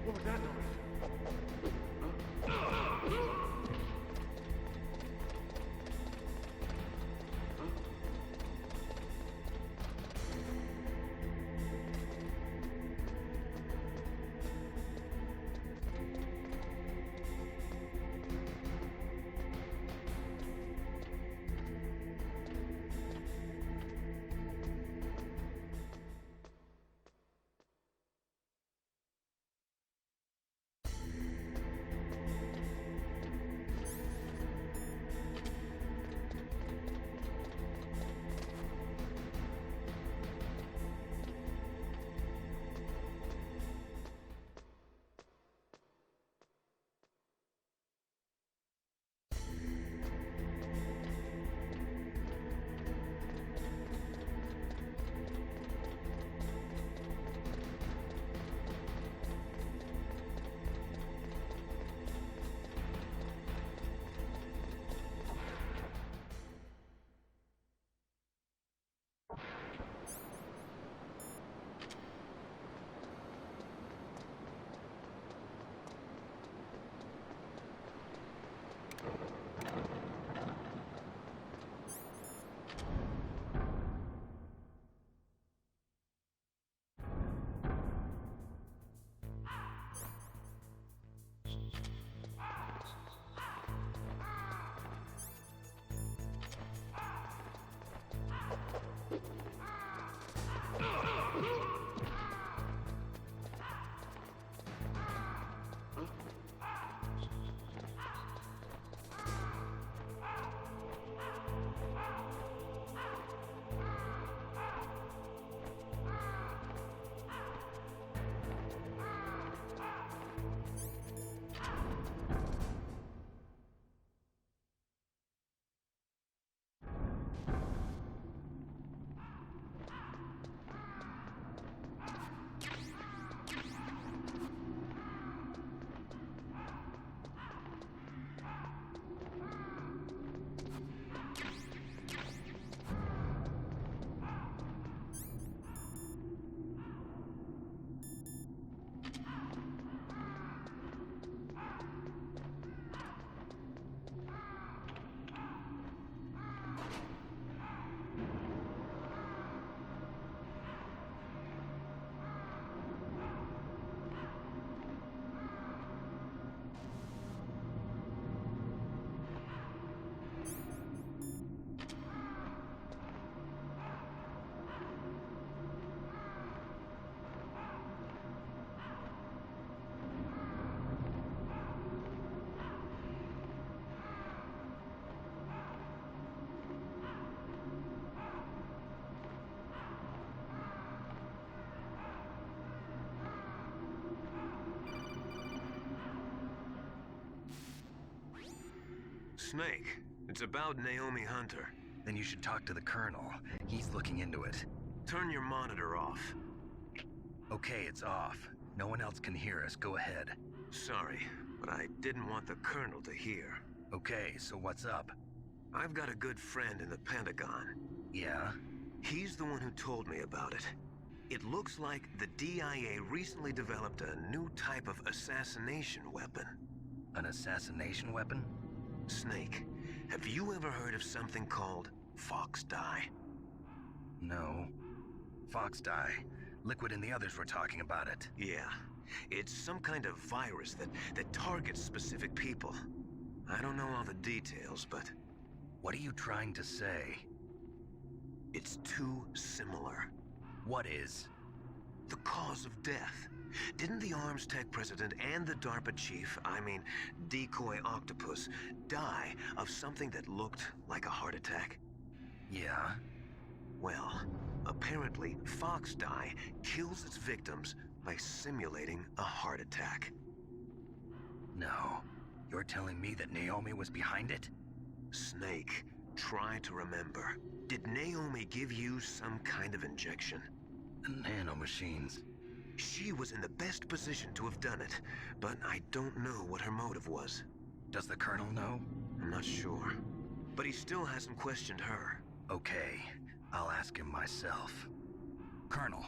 What was that noise? Snake, it's about Naomi Hunter. Then you should talk to the Colonel. He's looking into it. Turn your monitor off. Okay, it's off. No one else can hear us. Go ahead. Sorry, but I didn't want the Colonel to hear. Okay, so what's up? I've got a good friend in the Pentagon. Yeah? He's the one who told me about it. It looks like the DIA recently developed a new type of assassination weapon. An assassination weapon? Snake, have you ever heard of something called Fox Dye? No. Fox dye. Liquid and the others were talking about it. Yeah. It's some kind of virus that targets specific people. I don't know all the details, but... What are you trying to say? It's too similar. What is? The cause of death. Didn't the Arms Tech president and the DARPA chief, Decoy Octopus, die of something that looked like a heart attack? Yeah? Well, apparently Fox Dye kills its victims by simulating a heart attack. No. You're telling me that Naomi was behind it? Snake, try to remember. Did Naomi give you some kind of injection? The nanomachines. She was in the best position to have done it, but I don't know what her motive was. Does the Colonel know? I'm not sure. But he still hasn't questioned her. Okay, I'll ask him myself. Colonel,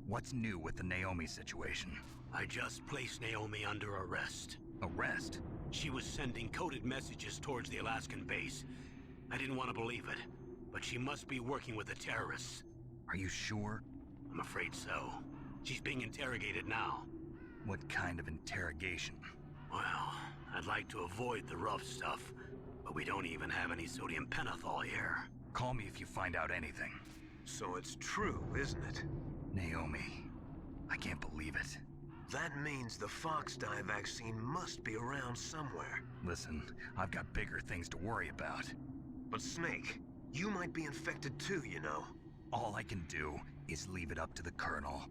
what's new with the Naomi situation? I just placed Naomi under arrest. Arrest? She was sending coded messages towards the Alaskan base. I didn't want to believe it, but she must be working with the terrorists. Are you sure? I'm afraid so. She's being interrogated now. What kind of interrogation? Well, I'd like to avoid the rough stuff, but we don't even have any sodium pentothal here. Call me if you find out anything. So it's true, isn't it? Naomi, I can't believe it. That means the Fox Dye vaccine must be around somewhere. Listen, I've got bigger things to worry about. But Snake, you might be infected too, you know. All I can do is leave it up to the Colonel.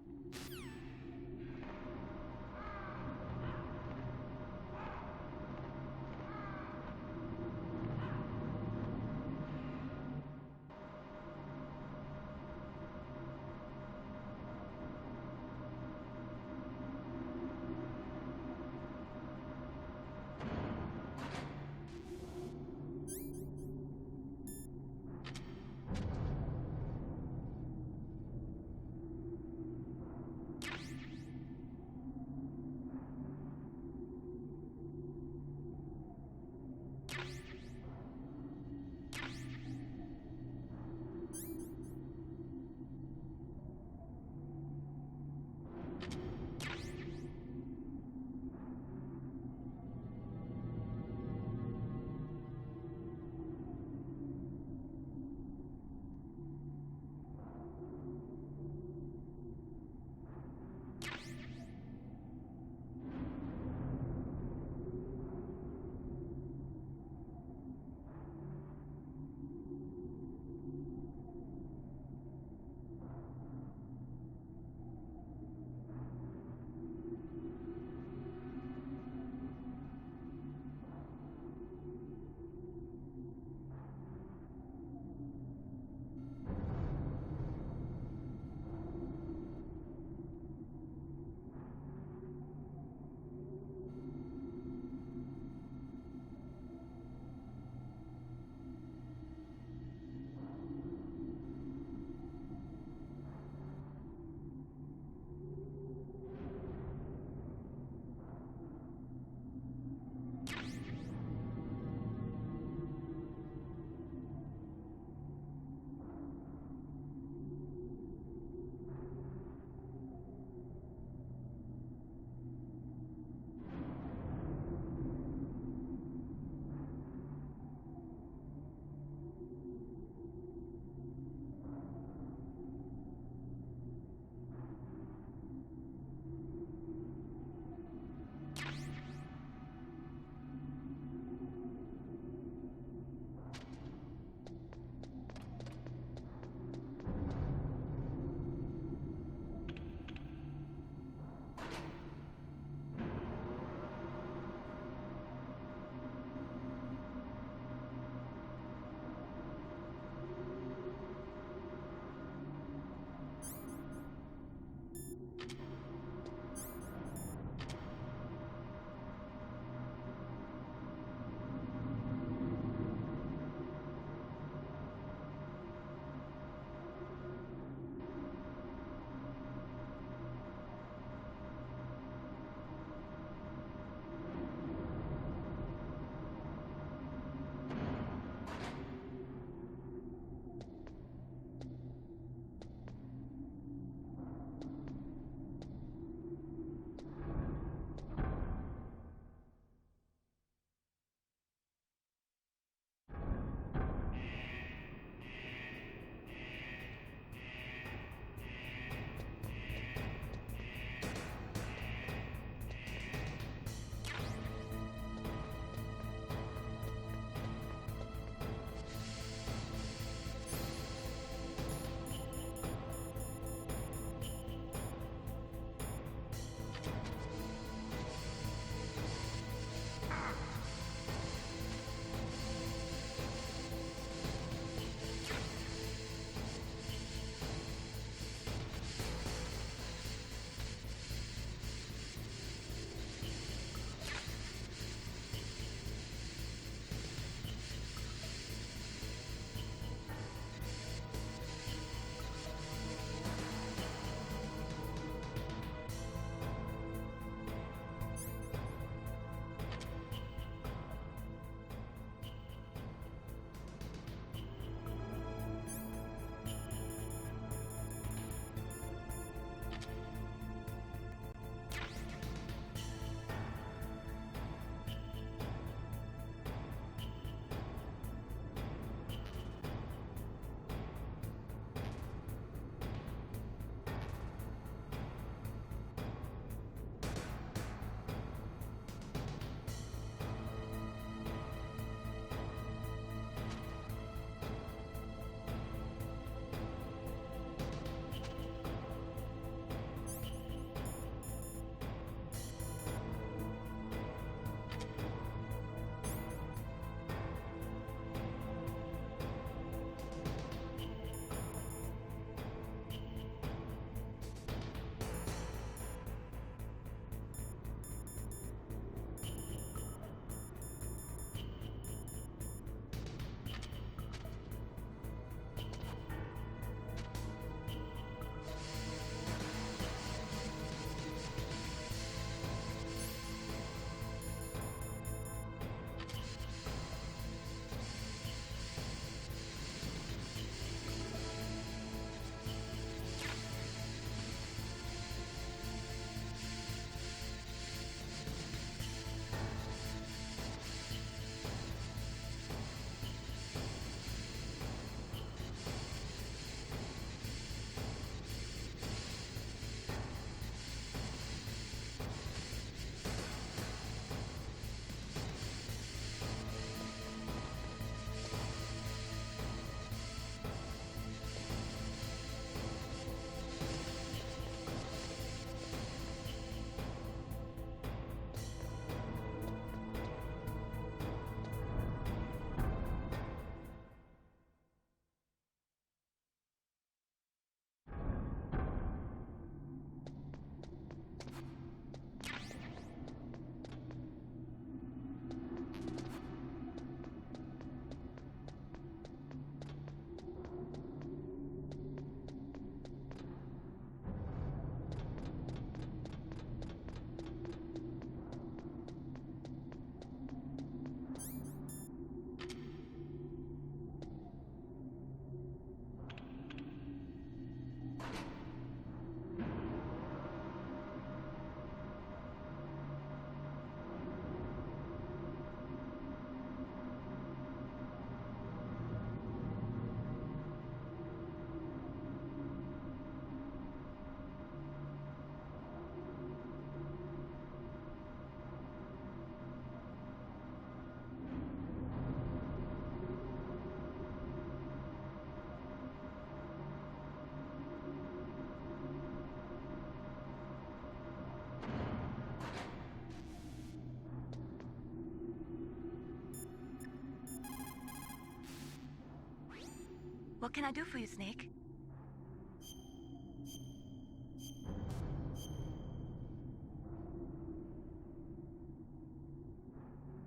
What can I do for you, Snake?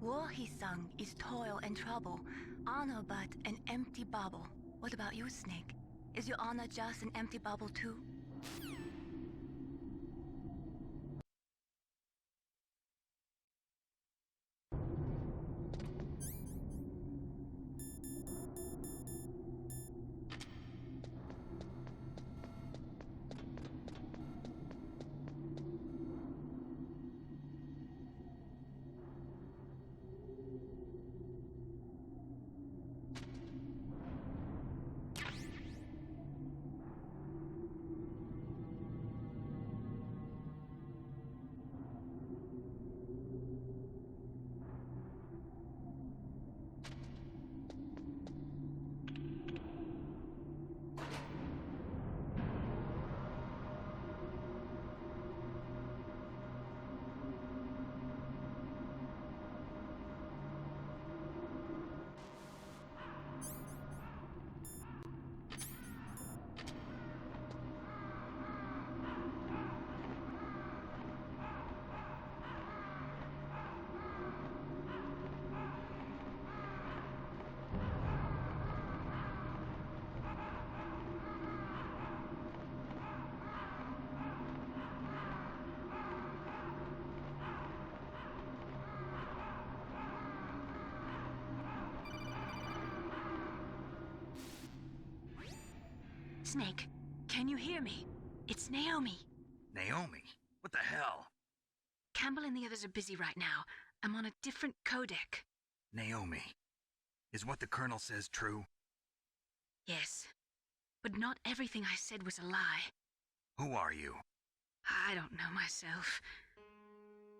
War, he sung, is toil and trouble, honor but an empty bubble. What about you, Snake? Is your honor just an empty bubble too? Snake, can you hear me? It's Naomi. Naomi? What the hell? Campbell and the others are busy right now. I'm on a different codec. Naomi, is what the Colonel says true? Yes, but not everything I said was a lie. Who are you? I don't know myself.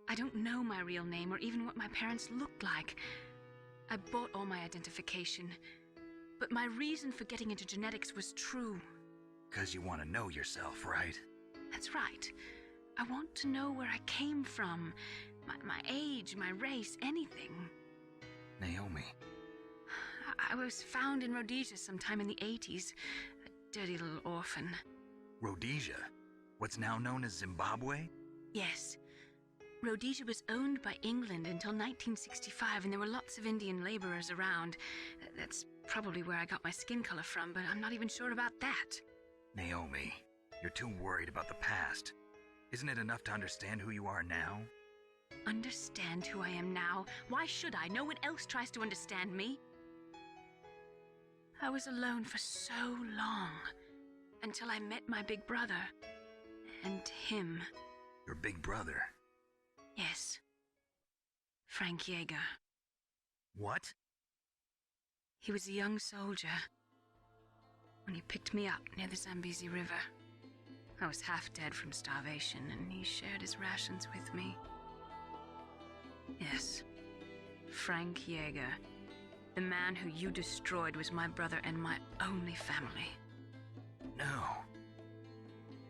I don't know my real name or even what my parents looked like. I bought all my identification, but my reason for getting into genetics was true. 'Cause you want to know yourself, right? That's right. I want to know where I came from. My age, my race, anything. Naomi. I was found in Rhodesia sometime in the 80s. A dirty little orphan. Rhodesia? What's now known as Zimbabwe? Yes. Rhodesia was owned by England until 1965, and there were lots of Indian laborers around. That's probably where I got my skin color from, but I'm not even sure about that. Naomi, you're too worried about the past. Isn't it enough to understand who you are now? Understand who I am now? Why should I? No one else tries to understand me. I was alone for so long, until I met my big brother. And him. Your big brother? Yes. Frank Yeager. What? He was a young soldier when he picked me up near the Zambezi River. I was half dead from starvation, and he shared his rations with me. Yes, Frank Yeager. The man who you destroyed was my brother and my only family. No.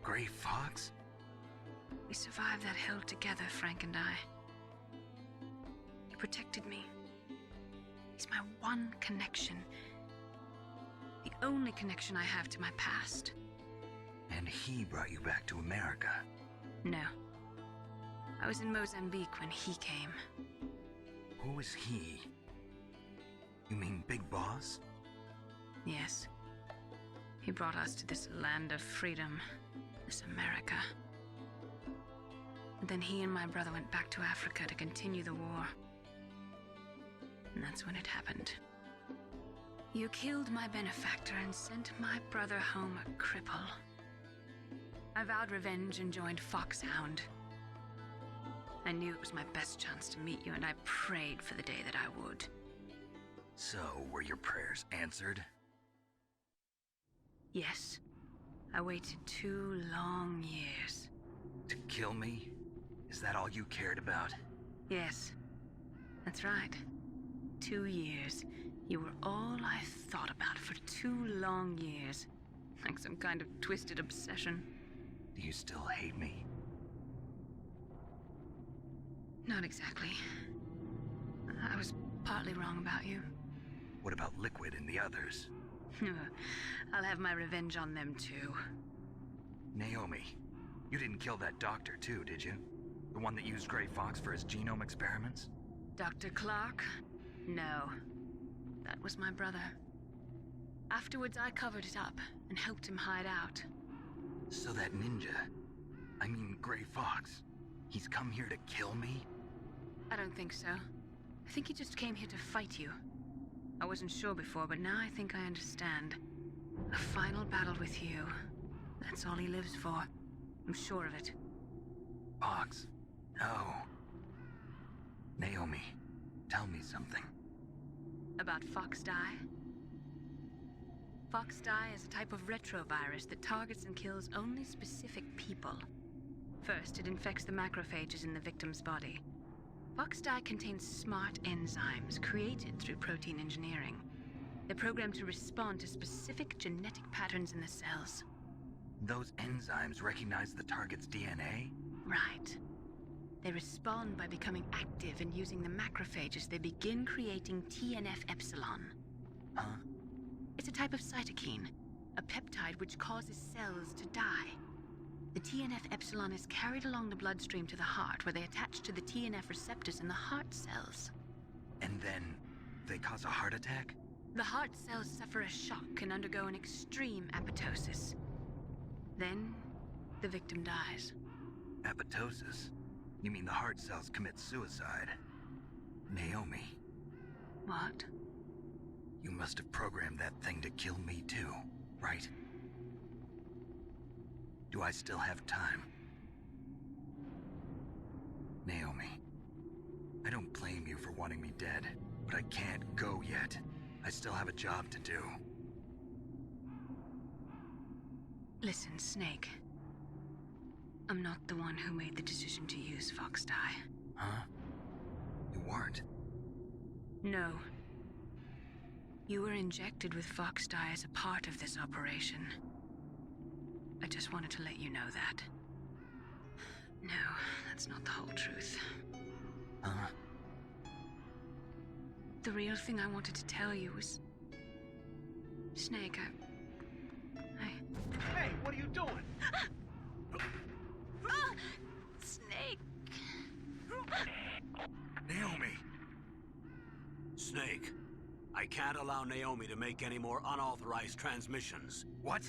Gray Fox? We survived that hell together, Frank and I. He protected me. He's my one connection. The only connection I have to my past. And he brought you back to America? No. I was in Mozambique when he came. Who is he? You mean Big Boss? Yes. He brought us to this land of freedom, this America. And then he and my brother went back to Africa to continue the war. And that's when it happened. You killed my benefactor and sent my brother home a cripple. I vowed revenge and joined Foxhound. I knew it was my best chance to meet you, and I prayed for the day that I would. So, were your prayers answered? Yes. I waited 2 long years. To kill me? Is that all you cared about? Yes. That's right. 2 years. You were all I thought about for 2 long years. Like some kind of twisted obsession. Do you still hate me? Not exactly. I was partly wrong about you. What about Liquid and the others? I'll have my revenge on them too. Naomi, you didn't kill that doctor too, did you? The one that used Gray Fox for his genome experiments? Dr. Clark? No. That was my brother. Afterwards, I covered it up and helped him hide out. So that ninja, I mean Gray Fox, he's come here to kill me? I don't think so. I think he just came here to fight you. I wasn't sure before, but now I think I understand. A final battle with you. That's all he lives for. I'm sure of it. Fox? No. Naomi, tell me something. About Fox Die? Fox Die is a type of retrovirus that targets and kills only specific people. First, it infects the macrophages in the victim's body. Fox Die contains smart enzymes created through protein engineering. They're programmed to respond to specific genetic patterns in the cells. Those enzymes recognize the target's DNA? Right. They respond by becoming active and using the macrophages. They begin creating TNF-epsilon. Huh? It's a type of cytokine, a peptide which causes cells to die. The TNF-epsilon is carried along the bloodstream to the heart, where they attach to the TNF receptors in the heart cells. And then they cause a heart attack? The heart cells suffer a shock and undergo an extreme apoptosis. Then, the victim dies. Apoptosis? You mean the heart cells commit suicide? Naomi. What? You must have programmed that thing to kill me too, right? Do I still have time? Naomi, I don't blame you for wanting me dead, but I can't go yet. I still have a job to do. Listen, Snake. I'm not the one who made the decision to use Fox Die. Huh? You weren't? No. You were injected with Fox Die as a part of this operation. I just wanted to let you know that. No, that's not the whole truth. Huh? The real thing I wanted to tell you was... Snake, Hey, what are you doing? Snake! Naomi! Snake, I can't allow Naomi to make any more unauthorized transmissions. What?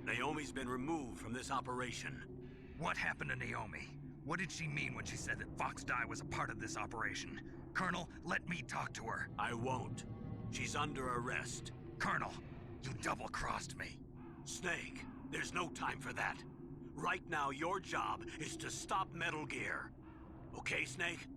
Naomi's been removed from this operation. What happened to Naomi? What did she mean when she said that Fox Die was a part of this operation? Colonel, let me talk to her. I won't. She's under arrest. Colonel, you double-crossed me. Snake, there's no time for that. Right now, your job is to stop Metal Gear. Okay, Snake?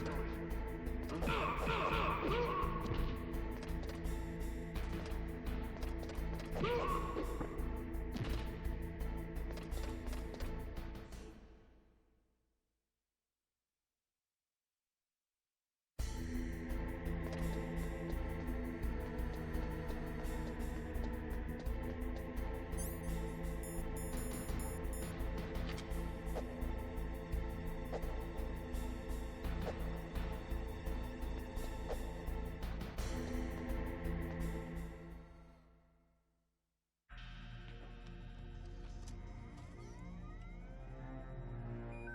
that noise?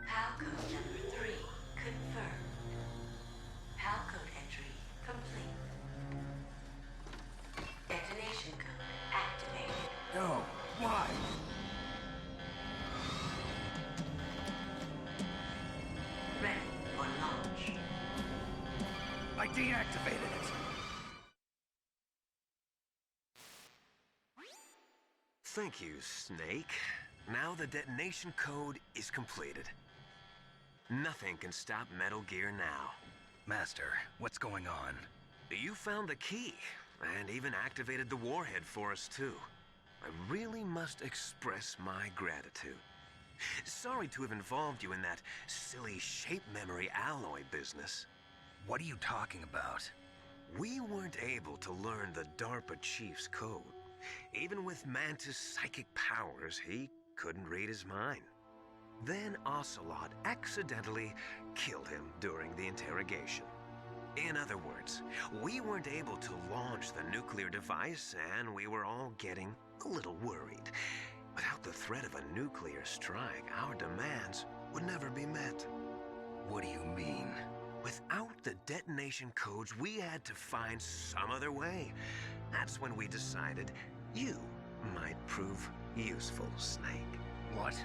Palcode number 3 confirmed. Palcode entry complete. Detonation code activated. No, why? Ready for launch. I deactivated it. Thank you, Snake. Now the detonation code is completed. Nothing can stop Metal Gear now. Master, what's going on? You found the key, and even activated the warhead for us, too. I really must express my gratitude. Sorry to have involved you in that silly shape memory alloy business. What are you talking about? We weren't able to learn the DARPA chief's code. Even with Mantis' psychic powers, he couldn't read his mind. Then Ocelot accidentally killed him during the interrogation. In other words, we weren't able to launch the nuclear device, and we were all getting a little worried. Without the threat of a nuclear strike, our demands would never be met. What do you mean? Without the detonation codes, we had to find some other way. That's when we decided you might prove useful, Snake. What?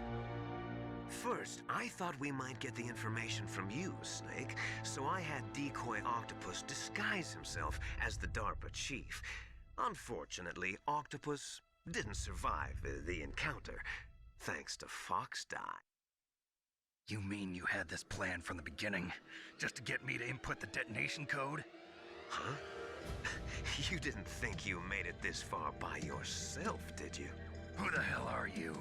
First, I thought we might get the information from you, Snake, so I had Decoy Octopus disguise himself as the DARPA chief. Unfortunately, Octopus didn't survive the encounter, thanks to Fox Die. You mean you had this plan from the beginning, just to get me to input the detonation code? Huh? You didn't think you made it this far by yourself, did you? Who the hell are you?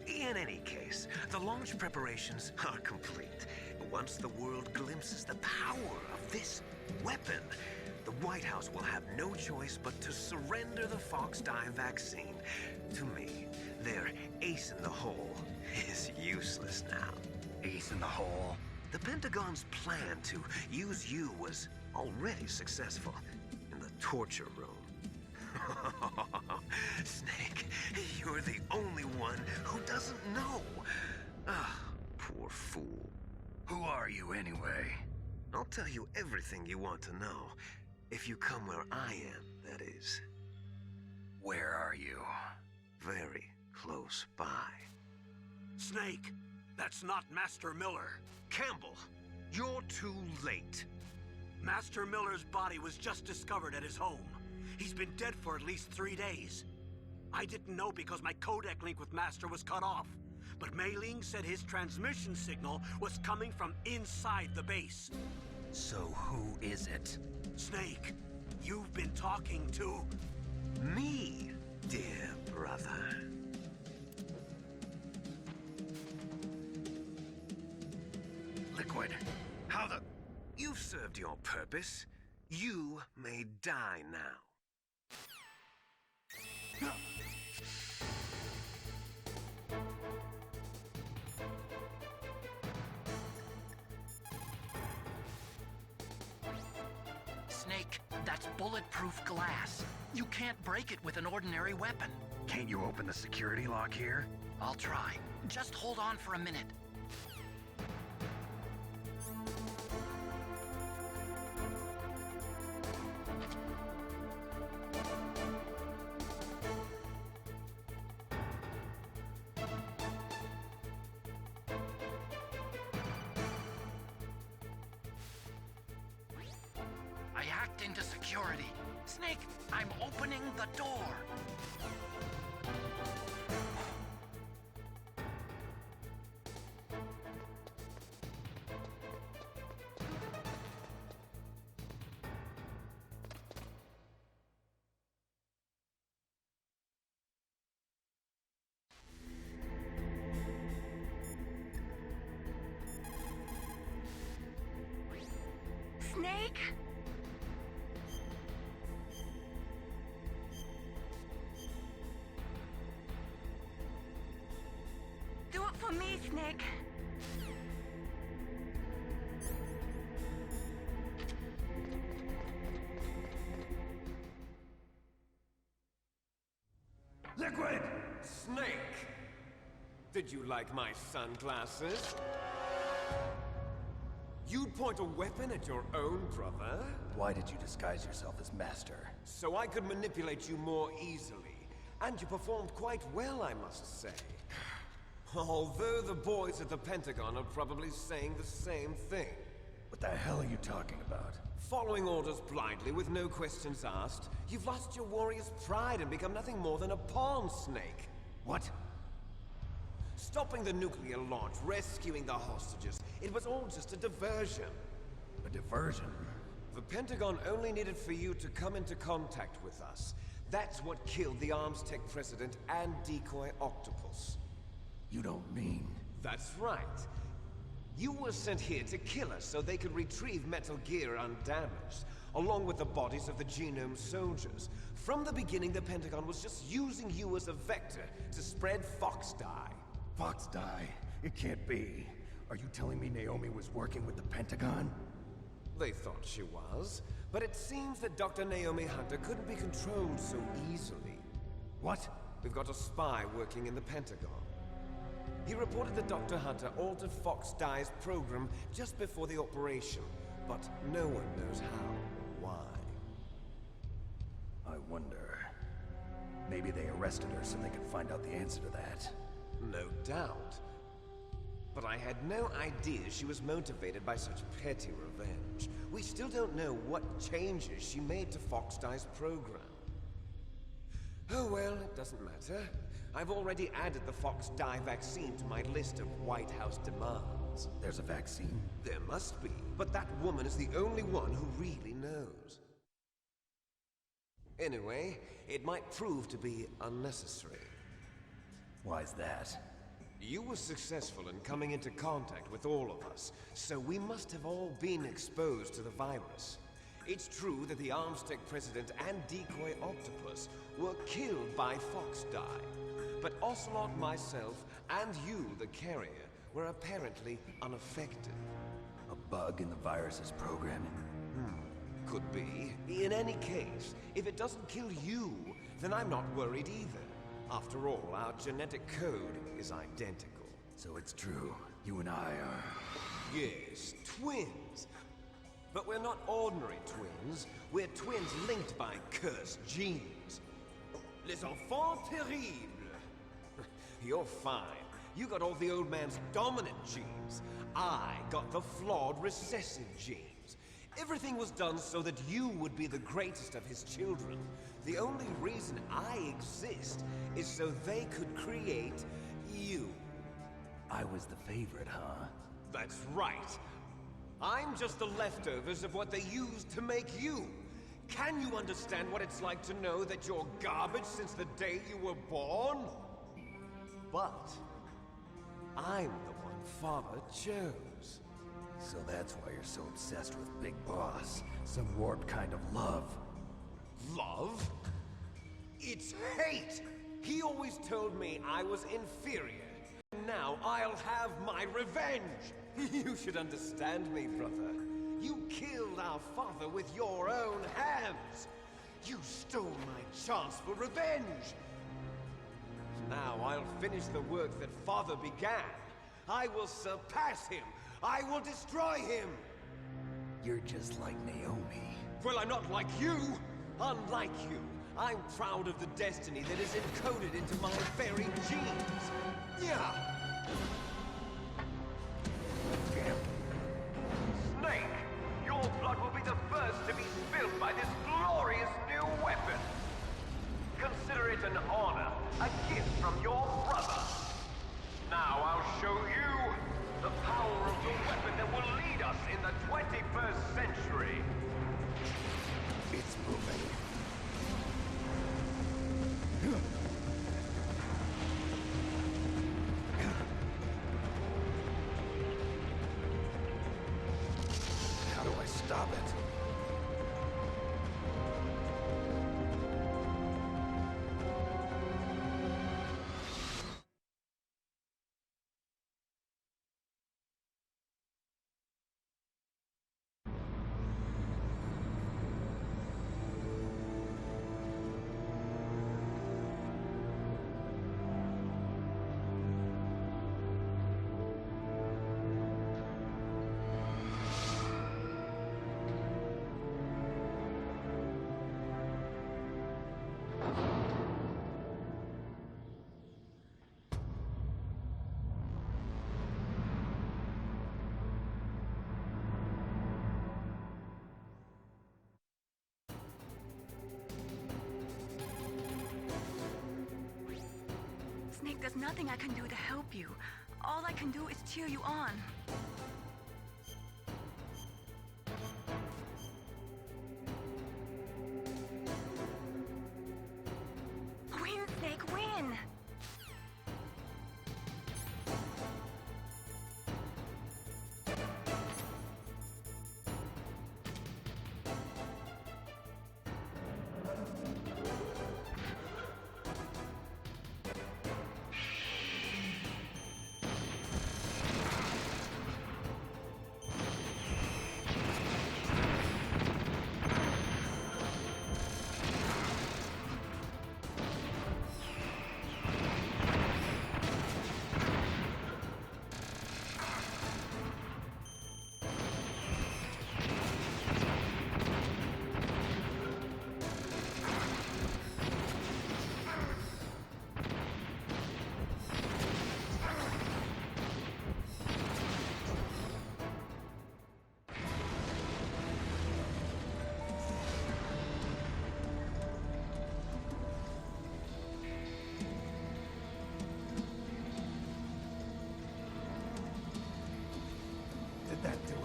In any case, the launch preparations are complete. Once the world glimpses the power of this weapon, the White House will have no choice but to surrender the Fox Die vaccine to me. Their ace in the hole is useless now. Ace in the hole? The Pentagon's plan to use you was already successful in the torture room. Snake, you're the only one who doesn't know. Ah, poor fool. Who are you anyway? I'll tell you everything you want to know. If you come where I am, that is. Where are you? Very close by. Snake, that's not Master Miller. Campbell, you're too late. Master Miller's body was just discovered at his home. He's been dead for at least 3 days. I didn't know because my codec link with Master was cut off. But Mei Ling said his transmission signal was coming from inside the base. So who is it? Snake, you've been talking to... Me, dear brother. Liquid, how the... You've served your purpose. You may die now. Snake, that's bulletproof glass. You can't break it with an ordinary weapon. Can't you open the security lock here? I'll try. Just hold on for a minute. I hacked into security. Snake, I'm opening the door. Snake? Do it for me, Snake. Liquid! Snake! Did you like my sunglasses? You'd point a weapon at your own brother? Why did you disguise yourself as Master? So I could manipulate you more easily. And you performed quite well, I must say. Although the boys at the Pentagon are probably saying the same thing. What the hell are you talking about? Following orders blindly with no questions asked, you've lost your warrior's pride and become nothing more than a pawn, Snake. What? Stopping the nuclear launch, rescuing the hostages, it was all just a diversion. A diversion? The Pentagon only needed for you to come into contact with us. That's what killed the Arms Tech president and decoy octopus. You don't mean... That's right. You were sent here to kill us so they could retrieve Metal Gear undamaged, along with the bodies of the Genome soldiers. From the beginning, the Pentagon was just using you as a vector to spread Fox Dye. Fox Dye? It can't be. Are you telling me Naomi was working with the Pentagon? They thought she was, but it seems that Dr. Naomi Hunter couldn't be controlled so easily. What? We've got a spy working in the Pentagon. He reported that Dr. Hunter altered Fox Dye's program just before the operation, but no one knows how or why. I wonder... Maybe they arrested her so they could find out the answer to that. No doubt. But I had no idea she was motivated by such petty revenge. We still don't know what changes she made to Fox Dye's program. Oh well, it doesn't matter. I've already added the Fox Dye vaccine to my list of White House demands. There's a vaccine? There must be, but that woman is the only one who really knows. Anyway, it might prove to be unnecessary. Why's that? You were successful in coming into contact with all of us, so we must have all been exposed to the virus. It's true that the Arms Tech president and decoy octopus were killed by Fox Dye. But Ocelot, myself, and you, the carrier, were apparently unaffected. A bug in the virus's programming? Could be. In any case, if it doesn't kill you, then I'm not worried either. After all, our genetic code is identical. So it's true. You and I are... Yes, twins. But we're not ordinary twins. We're twins linked by cursed genes. Les enfants terribles. You're fine. You got all the old man's dominant genes. I got the flawed recessive genes. Everything was done so that you would be the greatest of his children. The only reason I exist is so they could create you. I was the favorite, huh? That's right. I'm just the leftovers of what they used to make you. Can you understand what it's like to know that you're garbage since the day you were born? But I'm the one Father chose. So that's why you're so obsessed with Big Boss. Some warped kind of love. Love? It's hate! He always told me I was inferior. Now I'll have my revenge! You should understand me, brother. You killed our father with your own hands! You stole my chance for revenge! Now I'll finish the work that Father began. I will surpass him! I will destroy him! You're just like Naomi. Well, I'm not like you! Unlike you, I'm proud of the destiny that is encoded into my very genes! Yeah! Snake, your blood will be the first to be spilled by this glorious new weapon. Consider it an honor, a gift from your brother. Now I'll show you the power of the weapon that will lead us in the 21st century. It's moving. nothing I can do to help you. All I can do is cheer you on. Win, Snake, win! Did that do it?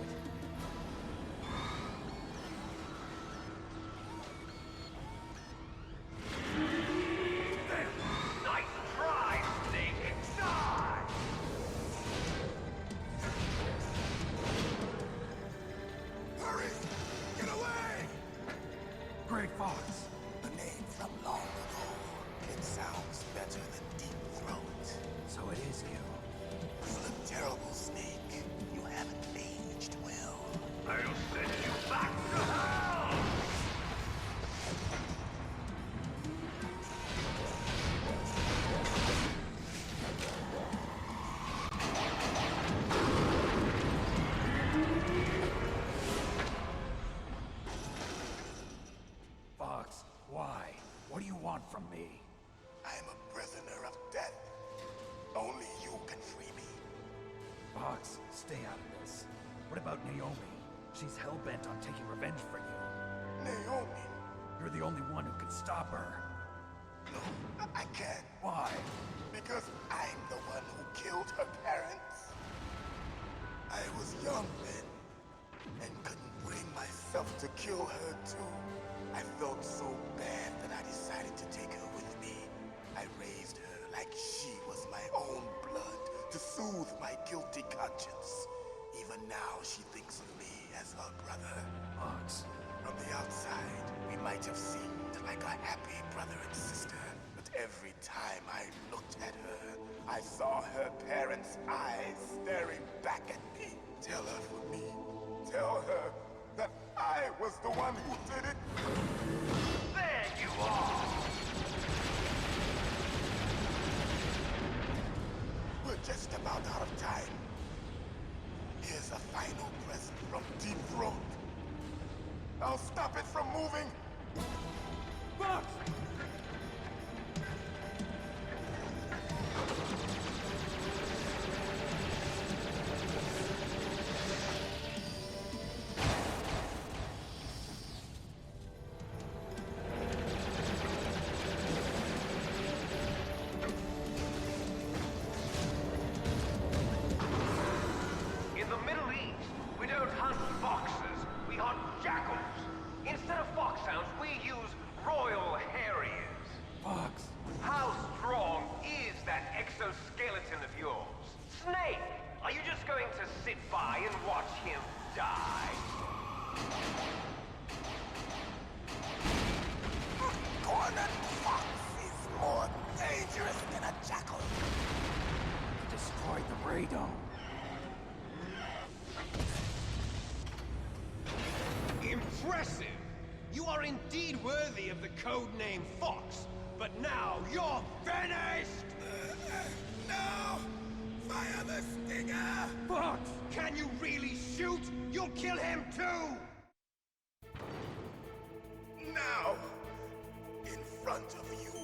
Nice try, Snake! Die! Hurry! Get away! Great Fox! A name from long ago. It sounds better than Deep Throat. So it is you. You look terrible, Snake. You haven't aged well. I'll send you back to hell! Fox, why? What do you want from me? I am a prisoner of death. Only you can free me. Fox, stay out of this. What about Naomi? She's hell-bent on taking revenge for you. Naomi? You're the only one who can stop her. No, I can't. Why? Because I'm the one who killed her parents. I was young then, and couldn't bring myself to kill her too. I felt so bad that I decided to take her with me. I raised her like she was my own blood to soothe my guilty conscience. Even now, she thinks of me as her brother. Fox. From the outside, we might have seemed like a happy brother and sister, but every time I looked at her, I saw her parents' eyes staring back at me. Tell her for me. Tell her that I was the one who did it. There you are! We're just about out of time. Here's a final present from Deep Throat. I'll stop it from moving. Fox! In the Middle East, we don't hunt foxes, we hunt jackals. Instead of foxhounds, we use Royal Harriers. Fox! How strong is that exoskeleton of yours? Snake, are you just going to sit by and watch him die? Cornered fox is more dangerous than a jackal. He destroyed the radome. Impressive! You are indeed worthy of the code name Fox, but now you're finished! No! Fire the stinger! Fox! Can you really shoot? You'll kill him too! Now! In front of you,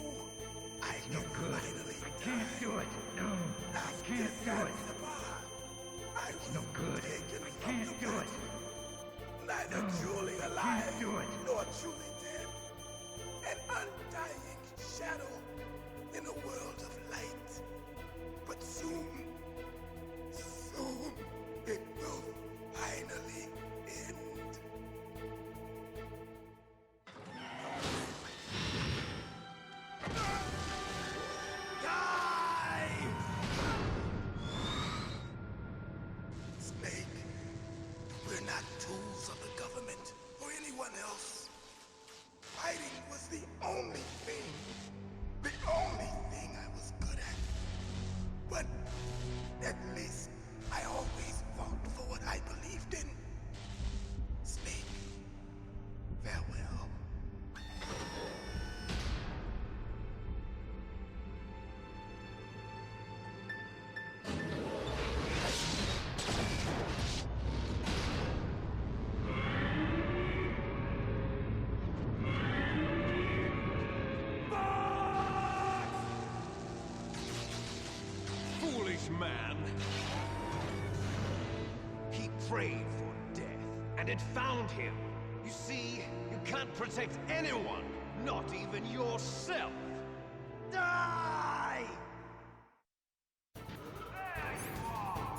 I can finally Can't do it! No! I can't do it. I was No good. taken I from can't the do it. battle. Neither No, truly I alive can't do it. nor truly dead. An undying shadow in a world of light. But soon, it will finally end. Die! Snake, we're not tools of the government or anyone else. Fighting was the only thing I was good at. But at least I always fought for what I believed in. Snake, farewell. Foolish man! He prayed for death, and it found him. You see, you can't protect anyone, not even yourself. Die! There you are!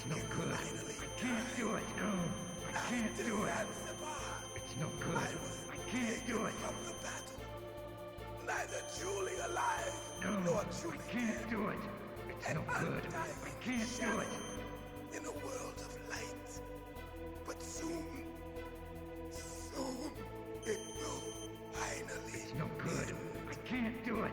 no good. I can't do it. No, I can't do it. It's no good. I can't do it. From the battle, neither Julie alive No, nor Julie I can't do it. It's no good. I can't do it. in a world of light. But soon, soon, it will finally It's no good. I can't do it.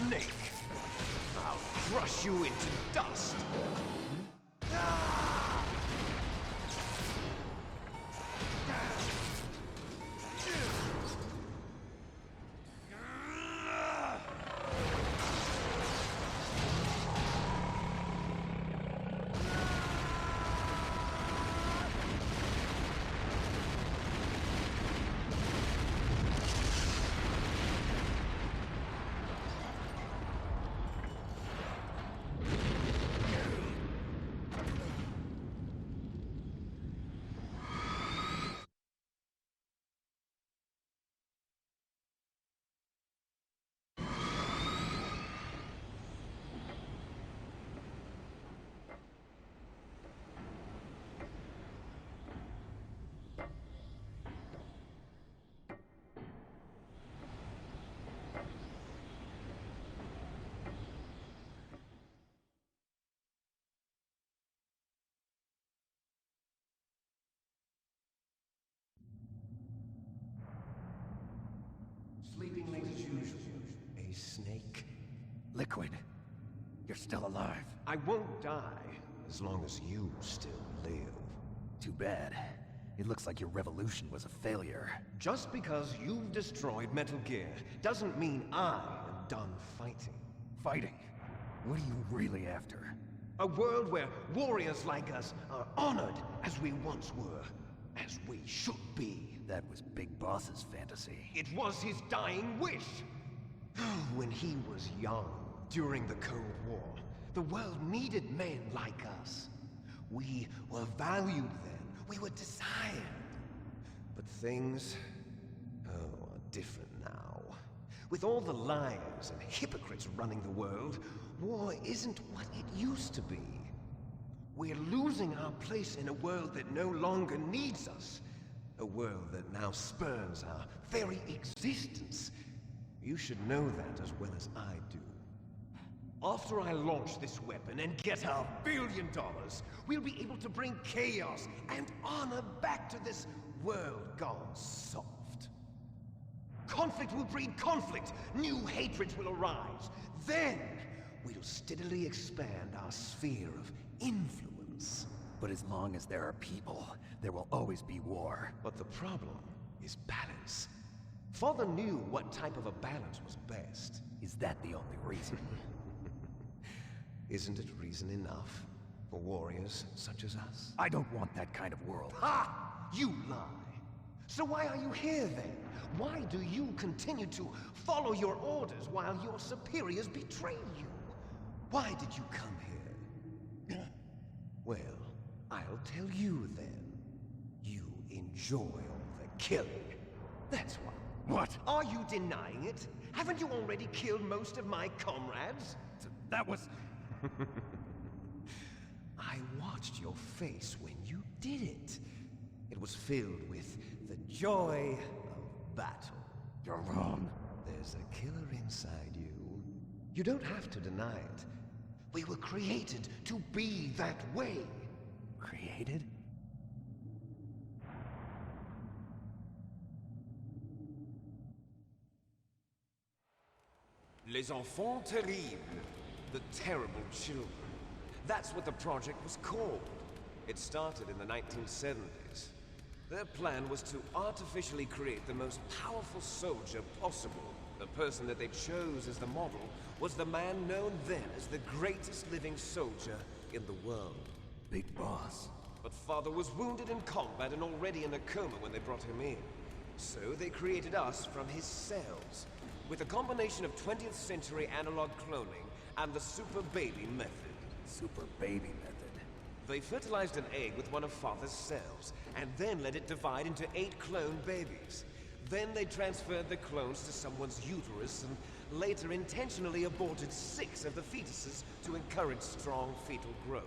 Snake! I'll crush you into dust! Sleeping late as usual. A snake? Liquid, you're still alive. I won't die as long as you still live. Too bad. It looks like your revolution was a failure. Just because you've destroyed Metal Gear doesn't mean I am done fighting. Fighting? What are you really after? A world where warriors like us are honored as we once were, as we should be. That was Big Boss's fantasy. It was his dying wish. When he was young, during the Cold War, the world needed men like us. We were valued then. We were desired. But things, are different now. With all the liars and hypocrites running the world, war isn't what it used to be. We're losing our place in a world that no longer needs us. A world that now spurns our very existence. You should know that as well as I do. After I launch this weapon and get our $1 billion, we'll be able to bring chaos and honor back to this world gone soft. Conflict will breed conflict. New hatreds will arise. Then, we'll steadily expand our sphere of influence. But as long as there are people, there will always be war. But the problem is balance. Father knew what type of a balance was best. Is that the only reason? Isn't it reason enough for warriors such as us? I don't want that kind of world. Ha! You lie! So why are you here then? Why do you continue to follow your orders while your superiors betray you? Why did you come here? Well, I'll tell you then. You enjoy all the killing. That's why. What? Are you denying it? Haven't you already killed most of my comrades? That was... I watched your face when you did it. It was filled with the joy of battle. You're wrong. There's a killer inside you. You don't have to deny it. We were created to be that way. Created? Les enfants terribles. The terrible children. That's what the project was called. It started in the 1970s. Their plan was to artificially create the most powerful soldier possible. The person that they chose as the model was the man known then as the greatest living soldier in the world. Big boss. But Father was wounded in combat and already in a coma when they brought him in. So they created us from his cells, with a combination of 20th century analog cloning and the super baby method. Super baby method. They fertilized an egg with one of Father's cells, and then let it divide into 8 clone babies. Then they transferred the clones to someone's uterus and later intentionally aborted 6 of the fetuses to encourage strong fetal growth.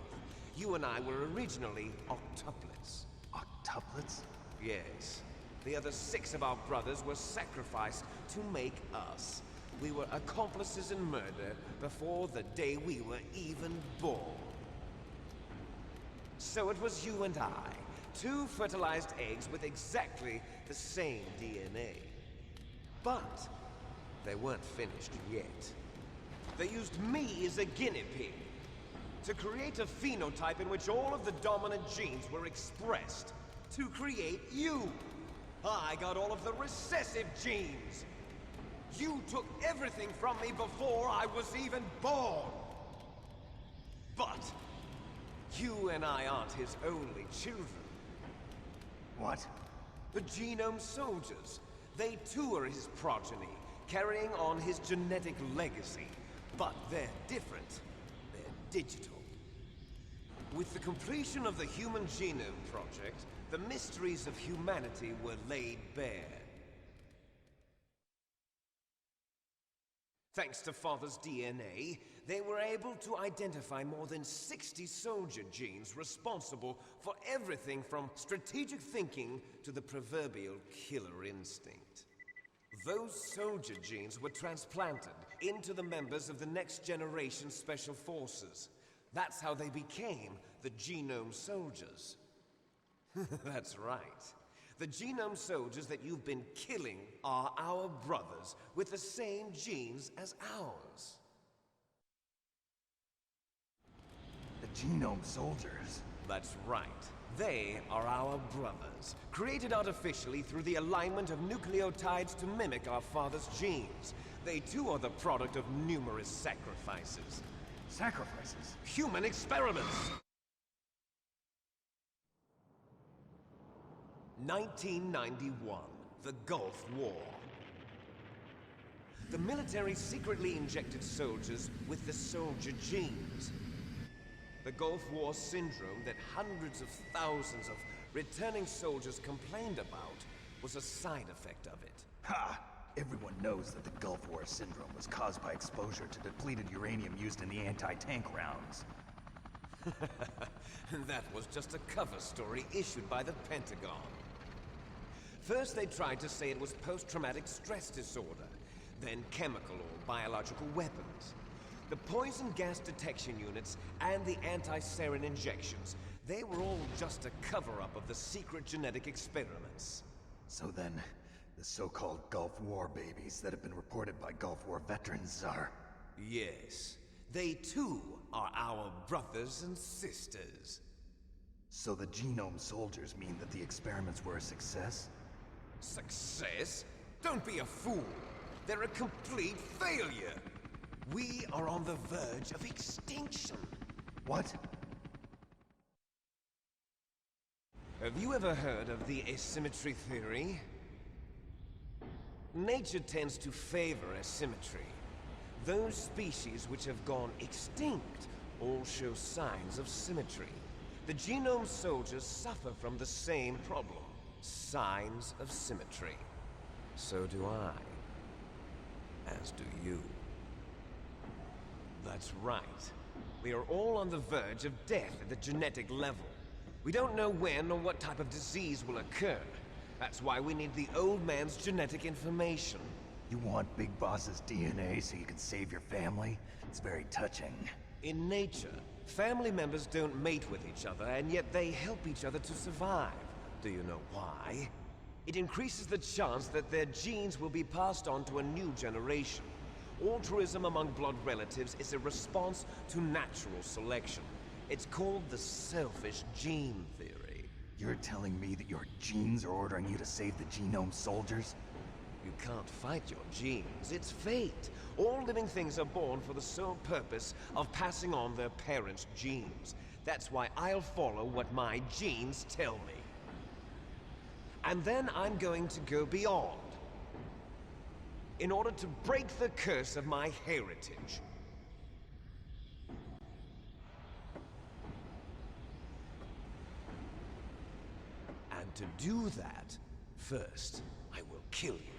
You and I were originally octuplets. Octuplets? Yes. The other 6 of our brothers were sacrificed to make us. We were accomplices in murder before the day we were even born. So it was you and I, 2 fertilized eggs with exactly the same DNA. But they weren't finished yet. They used me as a guinea pig to create a phenotype in which all of the dominant genes were expressed to create you. I got all of the recessive genes. You took everything from me before I was even born. But you and I aren't his only children. What? The Genome Soldiers. They too are his progeny, carrying on his genetic legacy. But they're different. They're digital. With the completion of the Human Genome Project, the mysteries of humanity were laid bare. Thanks to Father's DNA, they were able to identify more than 60 soldier genes responsible for everything from strategic thinking to the proverbial killer instinct. Those soldier genes were transplanted into the members of the next generation Special Forces. That's how they became the Genome Soldiers. That's right. The Genome Soldiers that you've been killing are our brothers with the same genes as ours. The Genome Soldiers? That's right. They are our brothers, created artificially through the alignment of nucleotides to mimic our father's genes. They too are the product of numerous sacrifices. Sacrifices? Human experiments! 1991, the Gulf War. The military secretly injected soldiers with the soldier genes. The Gulf War syndrome that hundreds of thousands of returning soldiers complained about was a side effect of it. Ha! Everyone knows that the Gulf War syndrome was caused by exposure to depleted uranium used in the anti-tank rounds. That was just a cover story issued by the Pentagon. First they tried to say it was post-traumatic stress disorder, then chemical or biological weapons. The poison gas detection units and the anti-sarin injections, they were all just a cover-up of the secret genetic experiments. So then, the so-called Gulf War babies that have been reported by Gulf War veterans are... Yes. They too are our brothers and sisters. So the Genome Soldiers mean that the experiments were a success? Success? Don't be a fool. They're a complete failure. We are on the verge of extinction. What? Have you ever heard of the asymmetry theory? Nature tends to favor asymmetry. Those species which have gone extinct all show signs of symmetry. The Genome Soldiers suffer from the same problem. Signs of symmetry. So do I. As do you. That's right. We are all on the verge of death at the genetic level. We don't know when or what type of disease will occur. That's why we need the old man's genetic information. You want Big Boss's DNA so you can save your family? It's very touching. In nature, family members don't mate with each other, and yet they help each other to survive. Do you know why? It increases the chance that their genes will be passed on to a new generation. Altruism among blood relatives is a response to natural selection. It's called the selfish gene theory. You're telling me that your genes are ordering you to save the genome soldiers? You can't fight your genes. It's fate. All living things are born for the sole purpose of passing on their parents' genes. That's why I'll follow what my genes tell me. And then I'm going to go beyond, in order to break the curse of my heritage. And to do that, first, I will kill you.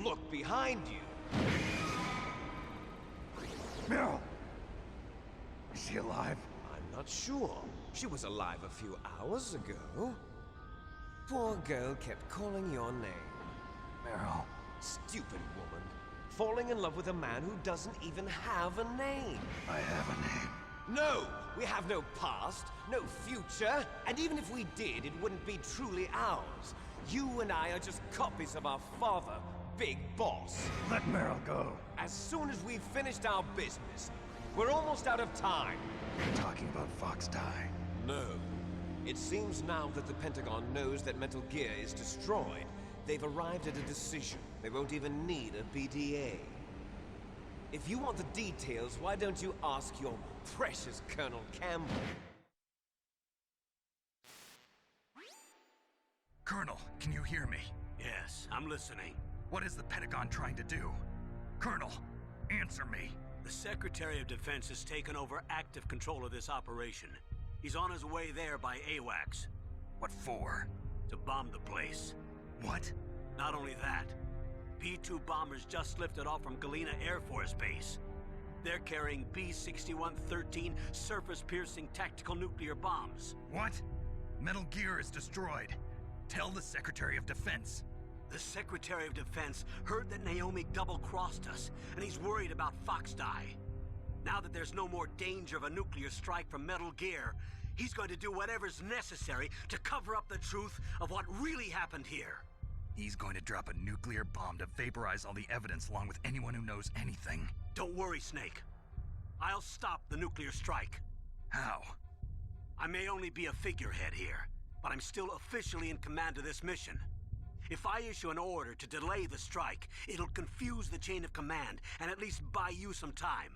Look behind you! Meryl! Is she alive? I'm not sure. She was alive a few hours ago. Poor girl kept calling your name. Meryl. Stupid woman. Falling in love with a man who doesn't even have a name. I have a name. No! We have no past, no future, and even if we did, it wouldn't be truly ours. You and I are just copies of our father, Big Boss. Let Meryl go. As soon as we've finished our business, we're almost out of time. You're talking about Fox Die. No. It seems now that the Pentagon knows that Metal Gear is destroyed, they've arrived at a decision. They won't even need a BDA. If you want the details, why don't you ask your precious Colonel Campbell? Colonel, can you hear me? Yes, I'm listening. What is the Pentagon trying to do? Colonel, answer me. The Secretary of Defense has taken over active control of this operation. He's on his way there by AWACS. What for? To bomb the place. What? Not only that, B-2 bombers just lifted off from Galena Air Force Base. They're carrying B-6113 surface-piercing tactical nuclear bombs. What? Metal Gear is destroyed. Tell the Secretary of Defense. The Secretary of Defense heard that Naomi double-crossed us, and he's worried about Fox Die. Now that there's no more danger of a nuclear strike from Metal Gear, he's going to do whatever's necessary to cover up the truth of what really happened here. He's going to drop a nuclear bomb to vaporize all the evidence along with anyone who knows anything. Don't worry, Snake. I'll stop the nuclear strike. How? I may only be a figurehead here, but I'm still officially in command of this mission. If I issue an order to delay the strike, it'll confuse the chain of command and at least buy you some time.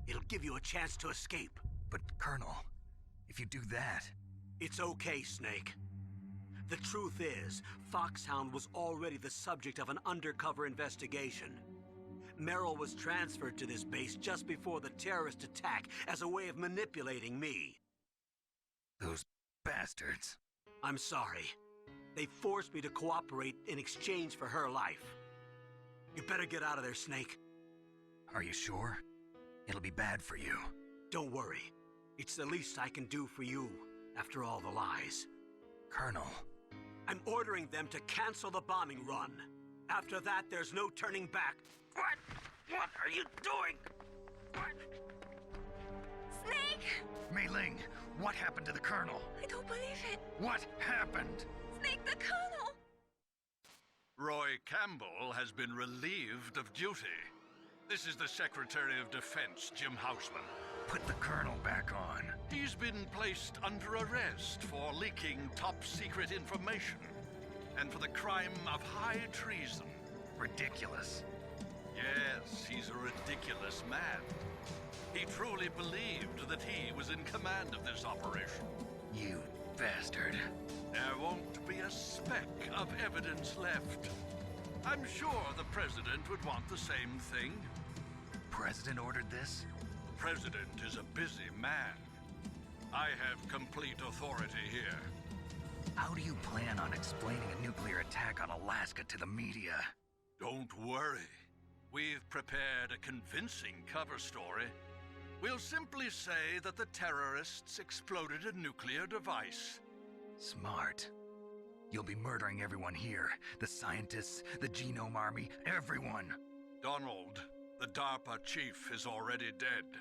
It'll give you a chance to escape. But, Colonel, if you do that... It's okay, Snake. The truth is, Foxhound was already the subject of an undercover investigation. Meryl was transferred to this base just before the terrorist attack as a way of manipulating me. Those bastards. I'm sorry. They forced me to cooperate in exchange for her life. You better get out of there, Snake. Are you sure? It'll be bad for you. Don't worry. It's the least I can do for you, after all the lies. Colonel. I'm ordering them to cancel the bombing run. After that, there's no turning back. What? What are you doing? What? Snake! Mei Ling, what happened to the Colonel? I don't believe it. What happened? Snake, the Colonel! Roy Campbell has been relieved of duty. This is the Secretary of Defense, Jim Houseman. Put the Colonel back on. He's been placed under arrest for leaking top-secret information and for the crime of high treason. Ridiculous. Yes, he's a ridiculous man. He truly believed that he was in command of this operation. You bastard. There won't be a speck of evidence left. I'm sure the President would want the same thing. President ordered this? President is a busy man. I have complete authority here. How do you plan on explaining a nuclear attack on Alaska to the media? Don't worry. We've prepared a convincing cover story. We'll simply say that the terrorists exploded a nuclear device. Smart. You'll be murdering everyone here. The scientists, the genome army, everyone. Donald, the DARPA chief, is already dead.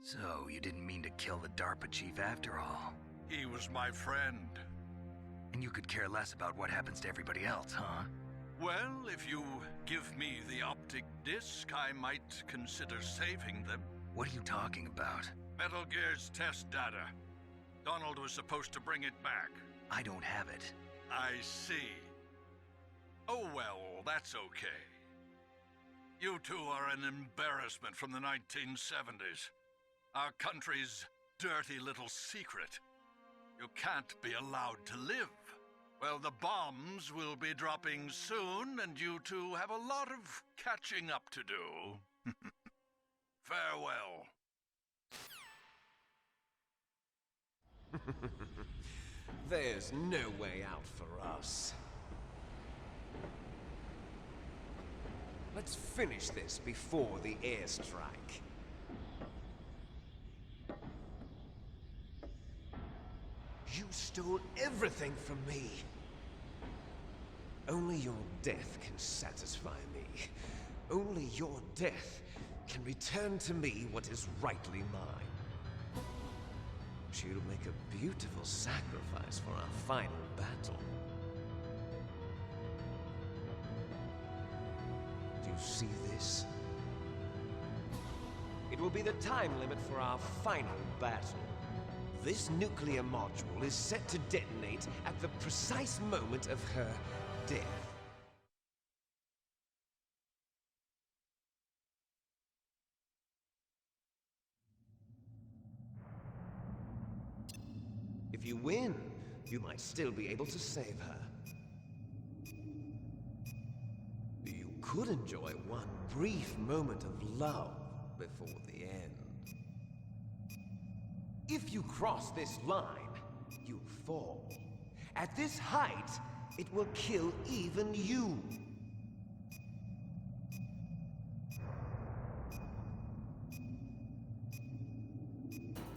So, you didn't mean to kill the DARPA chief after all. He was my friend. And you could care less about what happens to everybody else, huh? Well, if you give me the optic disc, I might consider saving them. What are you talking about? Metal Gear's test data. Donald was supposed to bring it back. I don't have it. I see. Oh well, that's okay. You two are an embarrassment from the 1970s. Our country's dirty little secret. You can't be allowed to live. Well, the bombs will be dropping soon, and you two have a lot of catching up to do. Farewell. There's no way out for us. Let's finish this before the airstrike. You stole everything from me. Only your death can satisfy me. Only your death can return to me what is rightly mine. She'll make a beautiful sacrifice for our final battle. Do you see this? It will be the time limit for our final battle. This nuclear module is set to detonate at the precise moment of her death. If you win, you might still be able to save her. You could enjoy one brief moment of love before the end. If you cross this line, you fall. At this height, it will kill even you.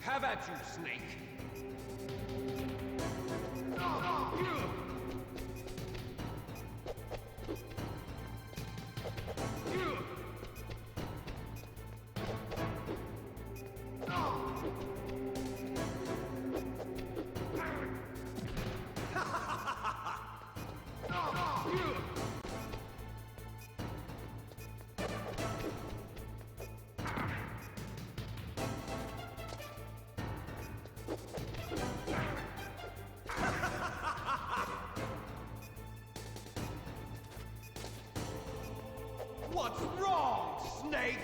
Have at you, Snake! What's wrong, Snake?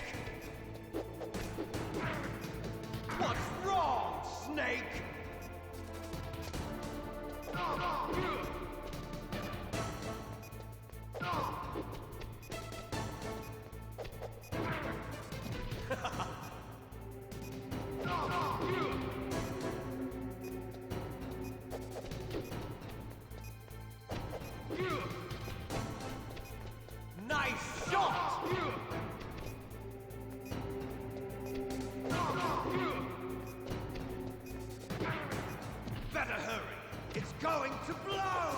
What's wrong, Snake? Nice shot! Better hurry! It's going to blow!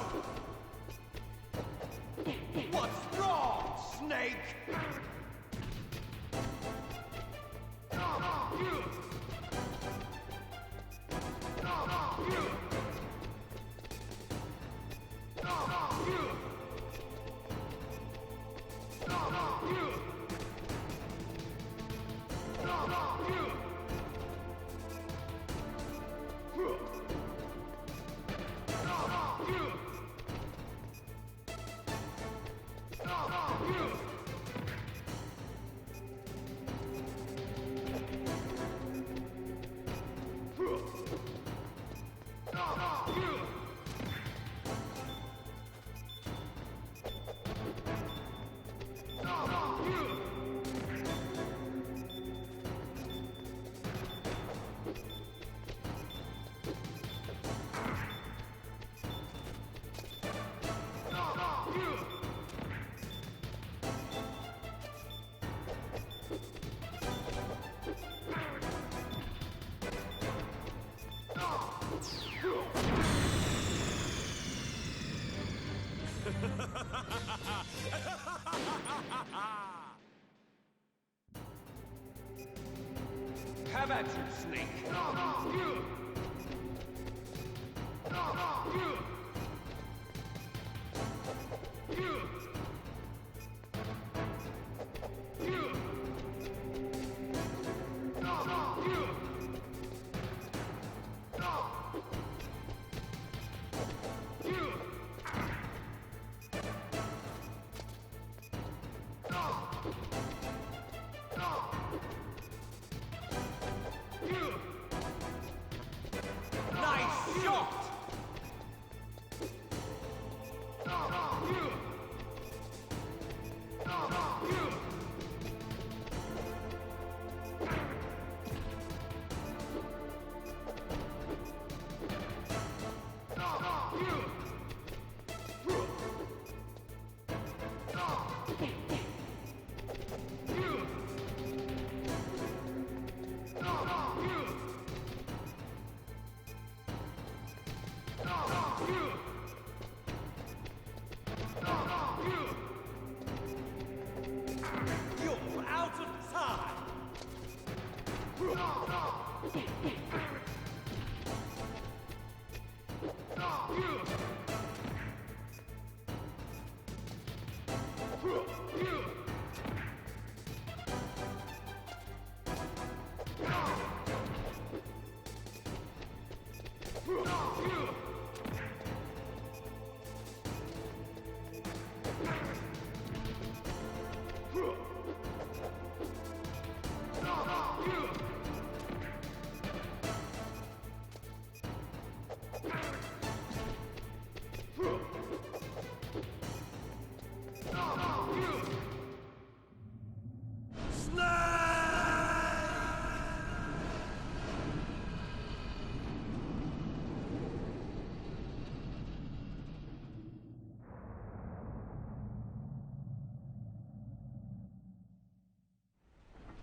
What's wrong, Snake? Have at you, Snake! Nice shot! You're out of time!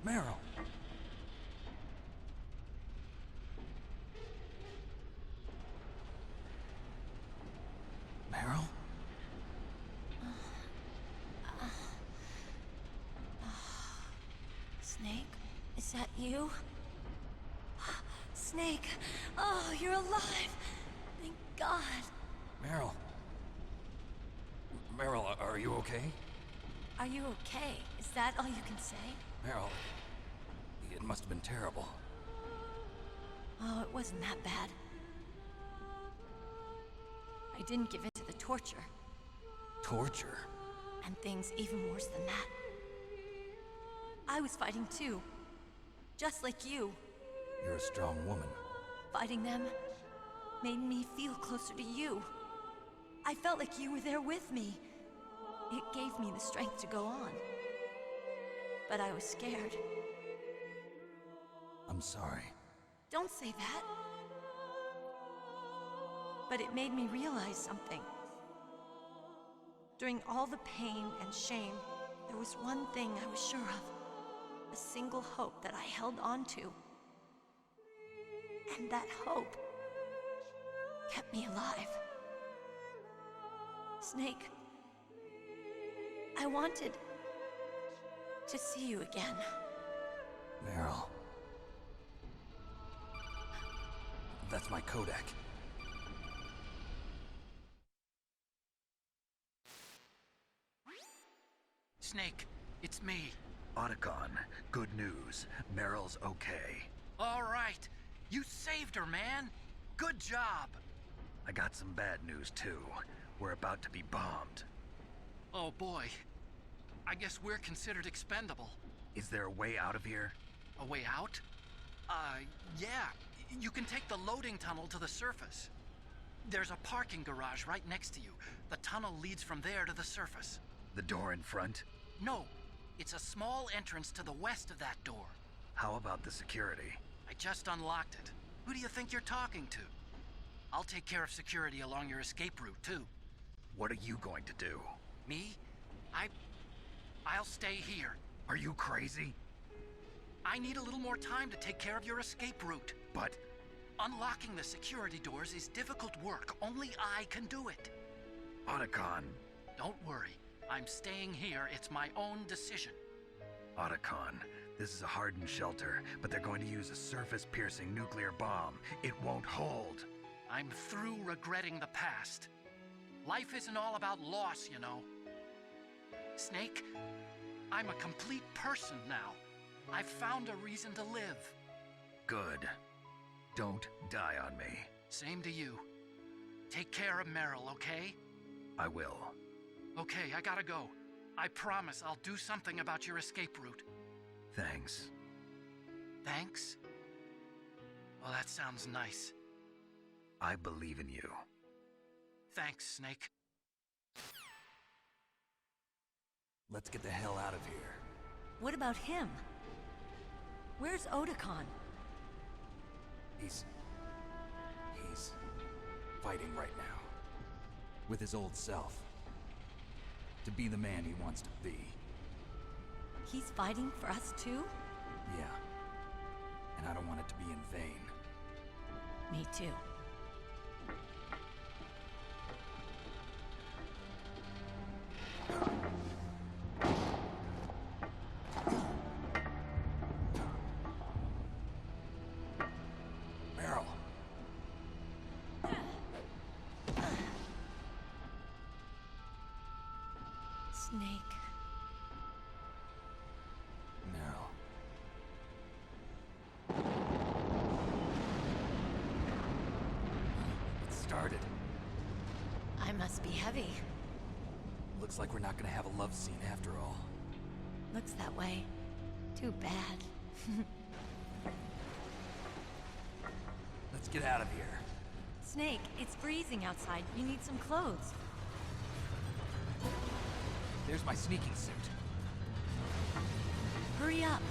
Meryl! Meryl? Snake, is that you? Snake, oh, you're alive! Thank God. Meryl? Meryl, are you okay? Are you okay? Is that all you can say? Meryl, it must have been terrible. Oh, it wasn't that bad. I didn't give in to the torture. Torture? And things even worse than that. I was fighting too. Just like you. You're a strong woman. Fighting them made me feel closer to you. I felt like you were there with me. It gave me the strength to go on. But I was scared. I'm sorry. Don't say that. But it made me realize something. During all the pain and shame, there was one thing I was sure of. A single hope that I held on to. And that hope kept me alive. Snake, I wanted to see you again. Meryl. That's my codec. Snake, it's me. Otacon, good news. Meryl's okay. All right. You saved her, man. Good job. I got some bad news, too. We're about to be bombed. Oh, boy. I guess we're considered expendable. Is there a way out of here? A way out? Yeah. You can take the loading tunnel to the surface. There's a parking garage right next to you. The tunnel leads from there to the surface. The door in front? No. It's a small entrance to the west of that door. How about the security? I just unlocked it. Who do you think you're talking to? I'll take care of security along your escape route, too. What are you going to do? Me? I'll stay here. Are you crazy? I need a little more time to take care of your escape route. But... Unlocking the security doors is difficult work. Only I can do it. Otacon, Don't worry. I'm staying here. It's my own decision. Otacon, this is a hardened shelter, but they're going to use a surface-piercing nuclear bomb. It won't hold. I'm through regretting the past. Life isn't all about loss, you know. Snake, I'm a complete person now. I've found a reason to live. Good. Don't die on me. Same to you. Take care of Meryl, okay? I will. Okay, I gotta go. I promise I'll do something about your escape route. Thanks. Thanks? Well, that sounds nice. I believe in you. Thanks, Snake. Let's get the hell out of here. What about him? Where's Otacon? He's fighting right now. With his old self. To be the man he wants to be. He's fighting for us too? Yeah. And I don't want it to be in vain. Me too. Meryl. Snake. Meryl. It started. I must be heavy. Looks like we're not gonna have a love scene after all. Looks that way. Too bad. Let's get out of here. Snake, it's freezing outside. You need some clothes. There's my sneaking suit. Hurry up.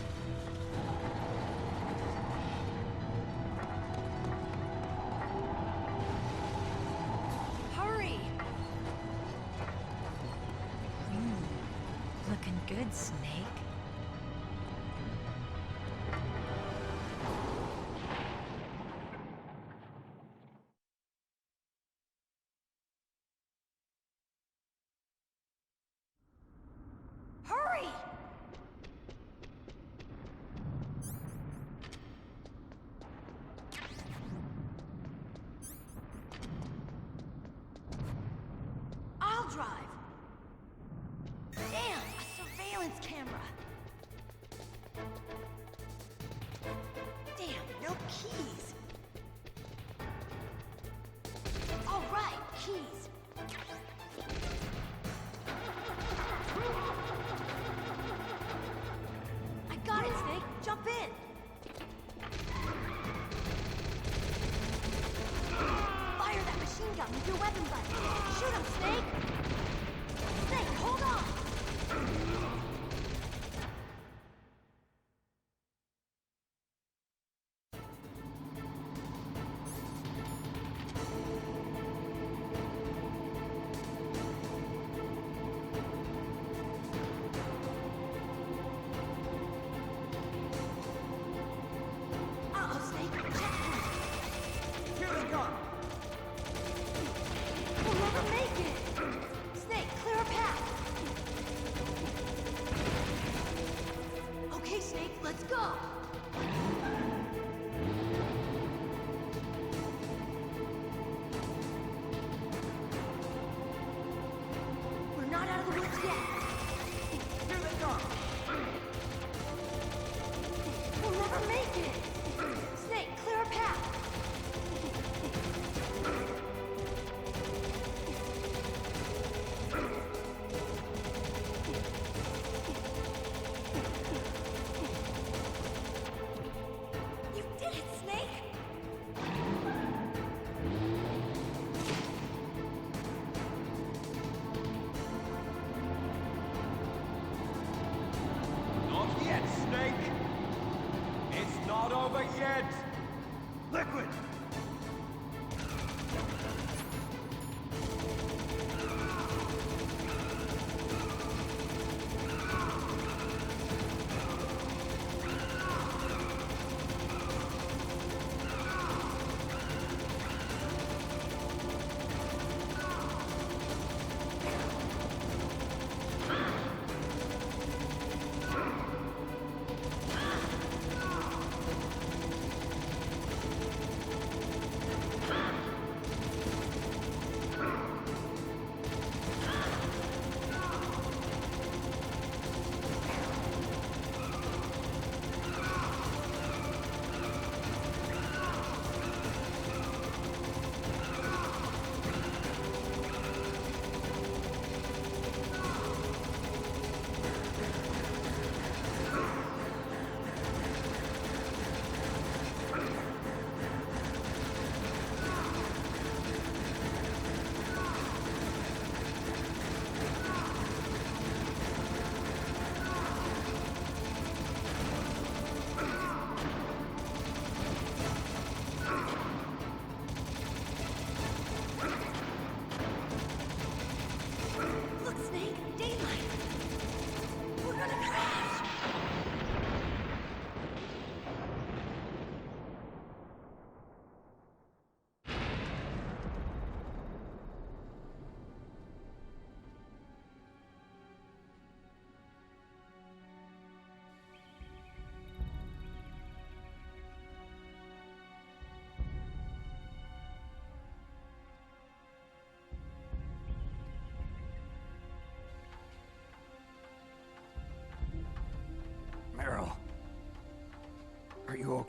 Hurry! Looking good, Snake. Hurry! I'll drive. Damn, a surveillance camera. Damn, no keys. All right, keys. I got it, Snake. Jump in. Fire that machine gun with your weapon button. Shoot him, Snake. Snake, hold on. Uh-oh, Snake. Checkpoint. Here we go. We'll never make it.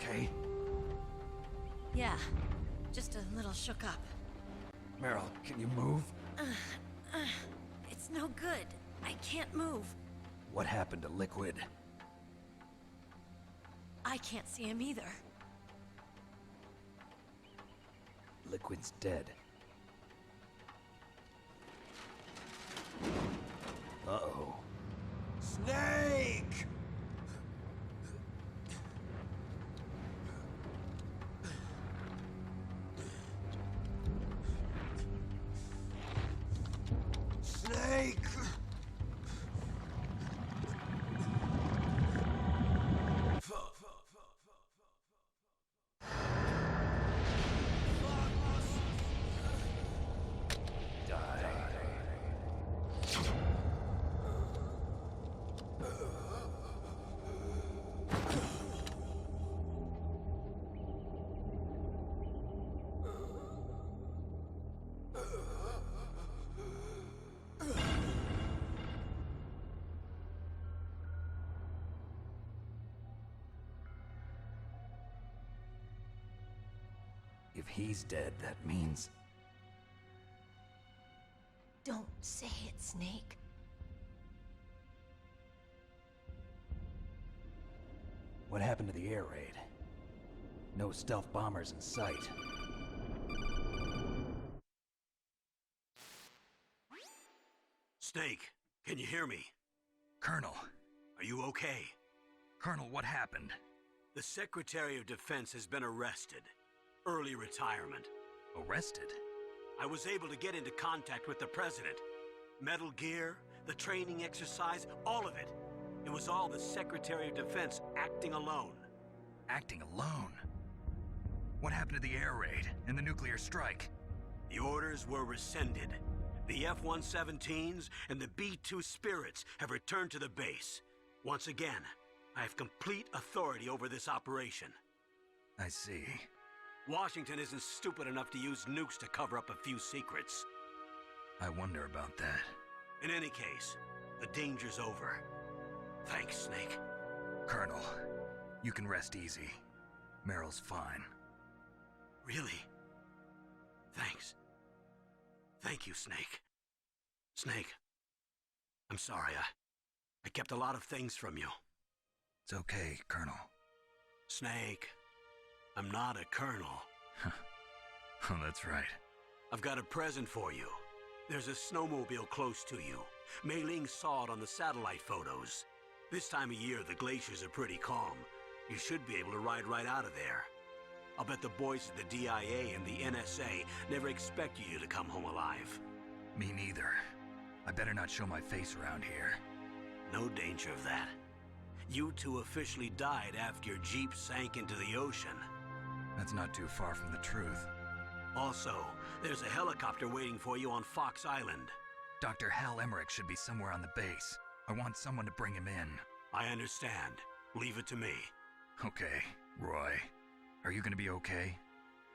okay? Yeah, just a little shook up. Meryl, can you move? It's no good. I can't move. What happened to Liquid? I can't see him either. Liquid's dead. Uh-oh. Snake! Snake! If he's dead, that means... Don't say it, Snake. What happened to the air raid? No stealth bombers in sight. Snake, can you hear me? Colonel. Are you okay? Colonel, what happened? The Secretary of Defense has been arrested. Early retirement. Arrested? I was able to get into contact with the President. Metal Gear, the training exercise, all of it. It was all the Secretary of Defense acting alone. Acting alone? What happened to the air raid and the nuclear strike? The orders were rescinded. The F-117s and the B-2 Spirits have returned to the base. Once again, I have complete authority over this operation. I see. Washington isn't stupid enough to use nukes to cover up a few secrets. I wonder about that. In any case, the danger's over. Thanks, Snake. Colonel, you can rest easy. Meryl's fine. Really? Thanks. Thank you, Snake. Snake, I'm sorry. I kept a lot of things from you. It's okay, Colonel. Snake, I'm not a colonel. Oh, that's right. I've got a present for you. There's a snowmobile close to you. Mei Ling saw it on the satellite photos. This time of year, the glaciers are pretty calm. You should be able to ride right out of there. I'll bet the boys at the DIA and the NSA never expected you to come home alive. Me neither. I better not show my face around here. No danger of that. You two officially died after your Jeep sank into the ocean. That's not too far from the truth. Also, there's a helicopter waiting for you on Fox Island. Dr. Hal Emmerich should be somewhere on the base. I want someone to bring him in. I understand. Leave it to me. Okay, Roy. Are you gonna be okay?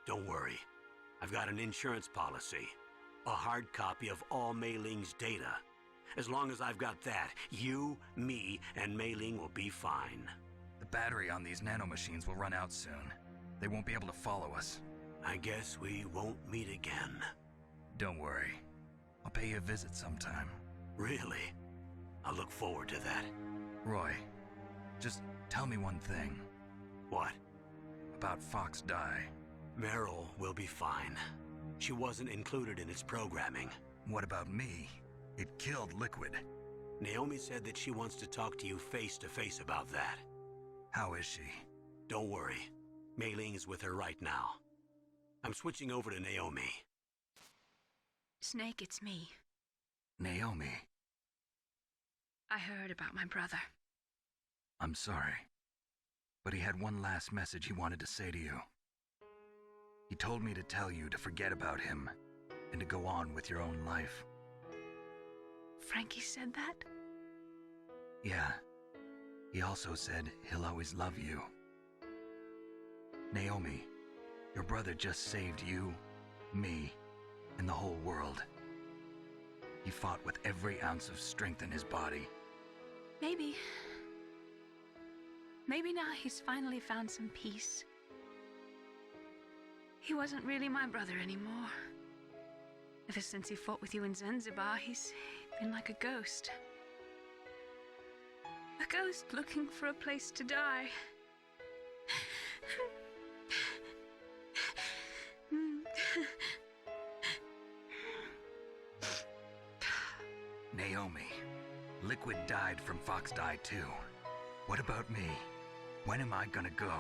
Don't worry. I've got an insurance policy. A hard copy of all Mei Ling's data. As long as I've got that, you, me, and Mei Ling will be fine. The battery on these nanomachines will run out soon. They won't be able to follow us. I guess we won't meet again. Don't worry. I'll pay you a visit sometime. Really? I look forward to that. Roy, just tell me one thing. What? About Fox Die. Meryl will be fine. She wasn't included in its programming. What about me? It killed Liquid. Naomi said that she wants to talk to you face to face about that. How is she? Don't worry. Mei Ling is with her right now. I'm switching over to Naomi. Snake, it's me. Naomi. I heard about my brother. I'm sorry. But he had one last message he wanted to say to you. He told me to tell you to forget about him and to go on with your own life. Frankie said that? Yeah. He also said he'll always love you. Naomi, your brother just saved you, me, and the whole world. He fought with every ounce of strength in his body. Maybe. Maybe now he's finally found some peace. He wasn't really my brother anymore. Ever since he fought with you in Zanzibar, he's been like a ghost. A ghost looking for a place to die. Naomi, Liquid died from Fox Die too. What about me? When am I gonna go?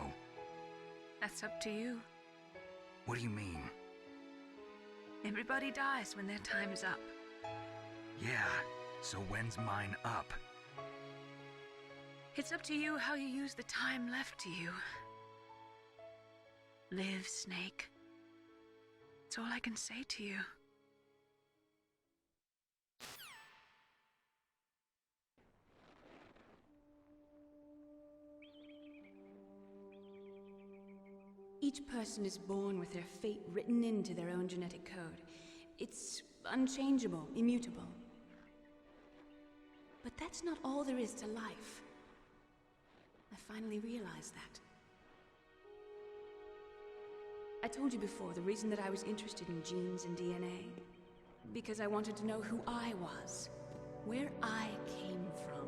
That's up to you. What do you mean? Everybody dies when their time is up. Yeah, so when's mine up? It's up to you how you use the time left to you. Live, Snake. That's all I can say to you. Each person is born with their fate written into their own genetic code. It's unchangeable, immutable. But that's not all there is to life. I finally realized that. I told you before, the reason that I was interested in genes and DNA, because I wanted to know who I was, where I came from.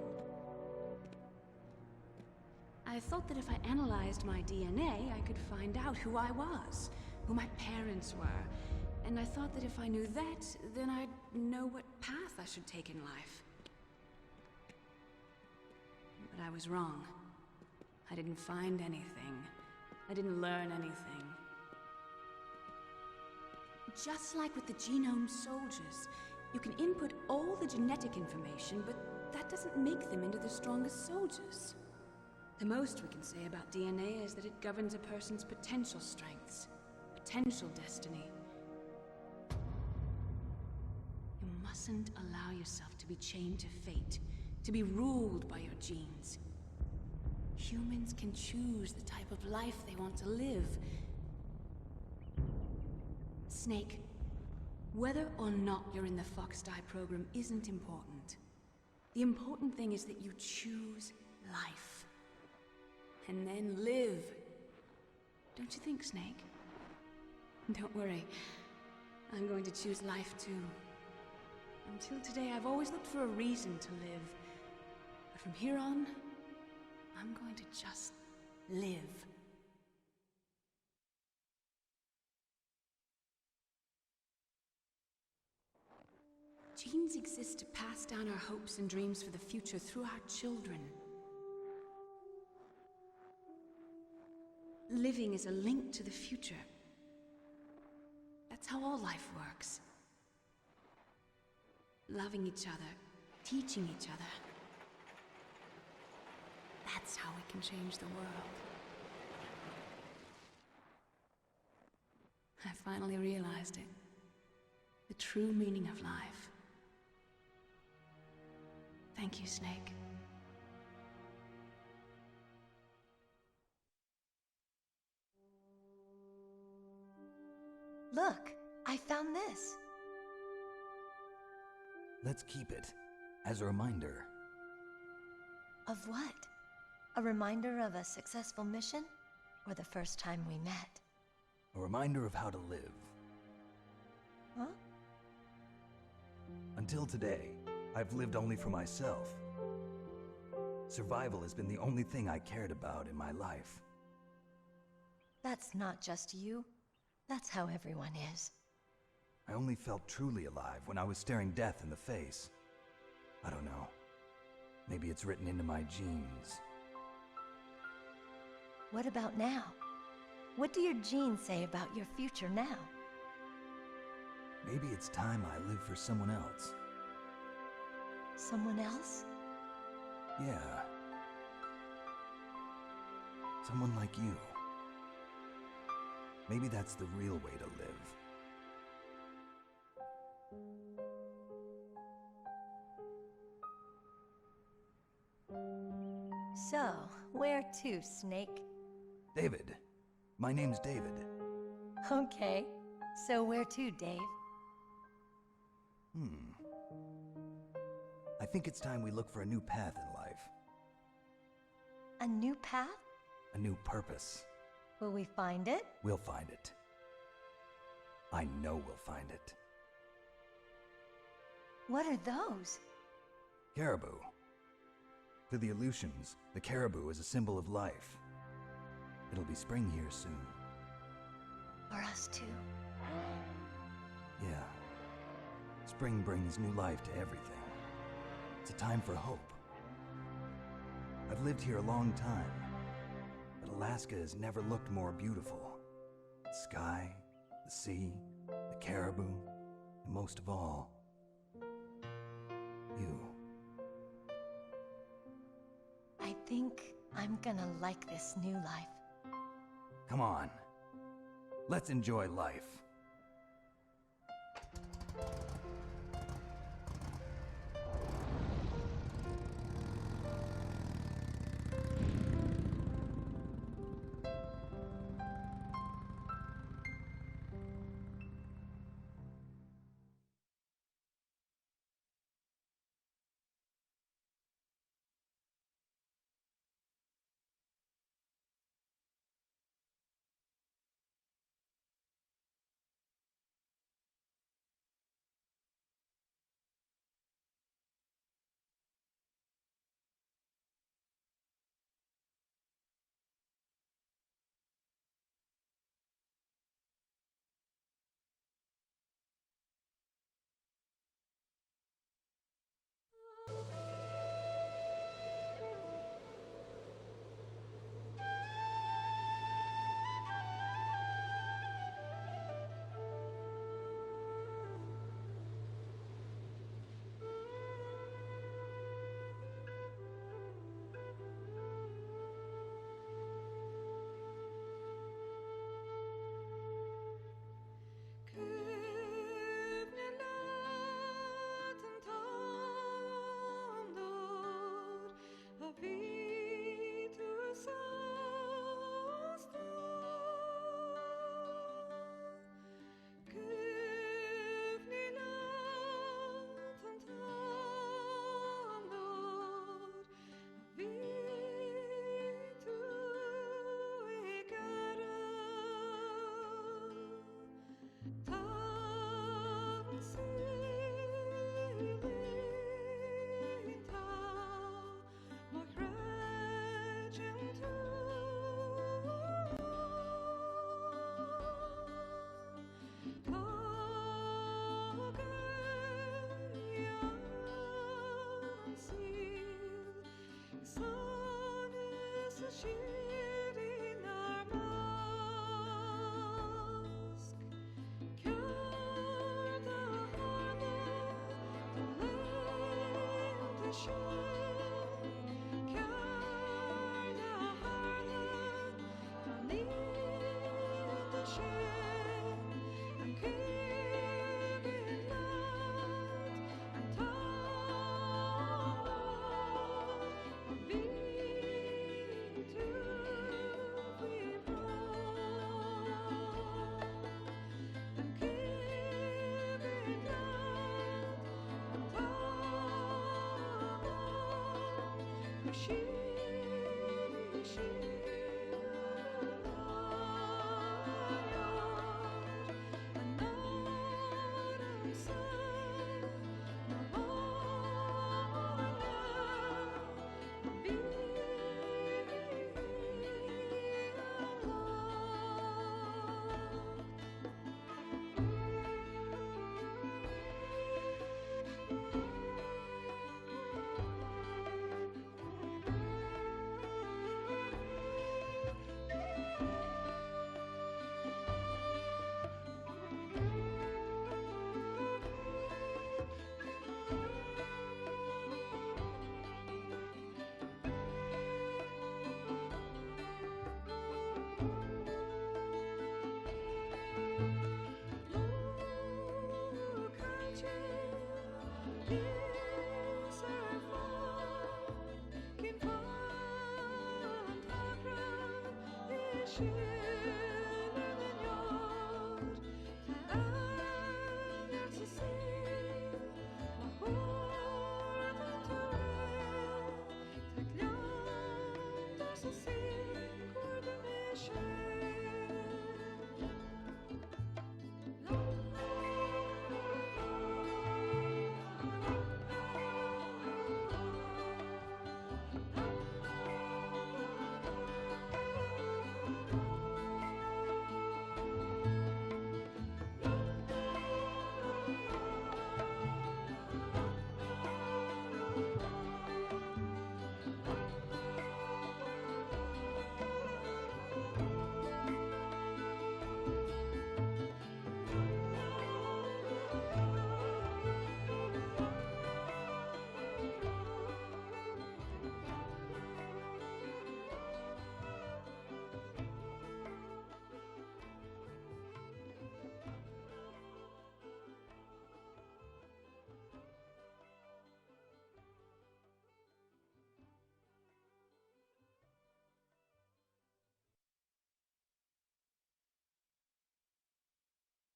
I thought that if I analyzed my DNA, I could find out who I was, who my parents were, and I thought that if I knew that, then I'd know what path I should take in life. But I was wrong. I didn't find anything. I didn't learn anything. Just like with the genome soldiers, you can input all the genetic information, but that doesn't make them into the strongest soldiers. The most we can say about DNA is that it governs a person's potential strengths, potential destiny. You mustn't allow yourself to be chained to fate, to be ruled by your genes. Humans can choose the type of life they want to live. Snake, whether or not you're in the Fox Die program isn't important. The important thing is that you choose life. And then live. Don't you think, Snake? Don't worry. I'm going to choose life too. Until today, I've always looked for a reason to live. But from here on, I'm going to just live. Genes exist to pass down our hopes and dreams for the future through our children. Living is a link to the future. That's how all life works. Loving each other, teaching each other. That's how we can change the world. I finally realized it. The true meaning of life. Thank you, Snake. Look, I found this. Let's keep it as a reminder. Of what? A reminder of a successful mission? Or the first time we met? A reminder of how to live. Huh? Until today, I've lived only for myself. Survival has been the only thing I cared about in my life. That's not just you. That's how everyone is. I only felt truly alive when I was staring death in the face. I don't know. Maybe it's written into my genes. What about now? What do your genes say about your future now? Maybe it's time I live for someone else. Someone else? Yeah. Someone like you. Maybe that's the real way to live. So, where to, Snake? David. My name's David. Okay. So where to, Dave? I think it's time we look for a new path in life. A new path? A new purpose. Will we find it? We'll find it. I know we'll find it. What are those? Caribou. To the Aleutians, the caribou is a symbol of life. It'll be spring here soon. For us too. Yeah. Spring brings new life to everything. It's a time for hope. I've lived here a long time, but Alaska has never looked more beautiful. The sky, the sea, the caribou, and most of all, you. I think I'm gonna like this new life. Come on. Let's enjoy life.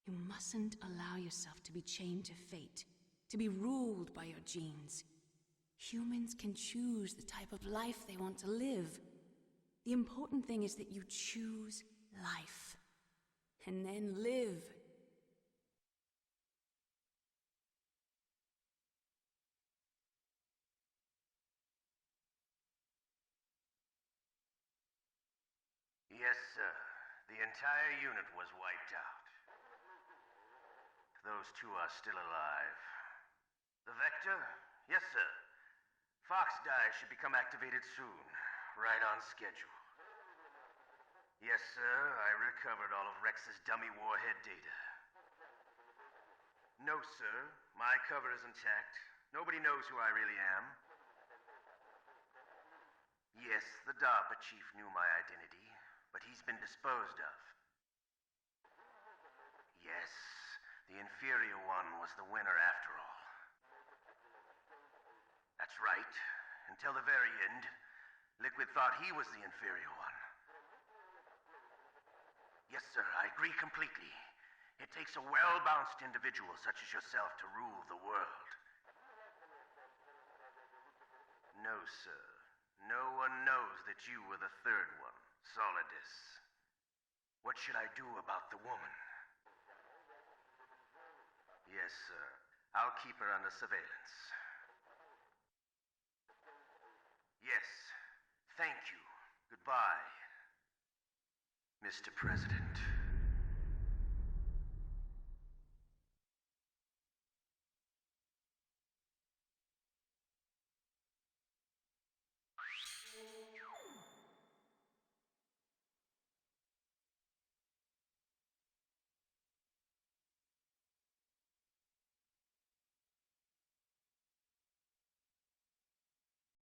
You mustn't allow yourself to be chained to fate, to be ruled by your genes. Humans can choose the type of life they want to live. The important thing is that you choose life. And then live. Yes, sir. The entire unit was wiped out. Those two are still alive. The Vector? Yes, sir. Fox die should become activated soon. Right on schedule. Yes, sir. I recovered all of Rex's dummy warhead data. No, sir. My cover is intact. Nobody knows who I really am. Yes, the DARPA chief knew my identity, but he's been disposed of. Yes, the inferior one was the winner after all. That's right. Until the very end, Liquid thought he was the inferior one. Yes, sir, I agree completely. It takes a well-balanced individual such as yourself to rule the world. No, sir. No one knows that you were the third one, Solidus. What should I do about the woman? Yes, sir. I'll keep her under surveillance. Yes. Thank you. Goodbye, Mr. President.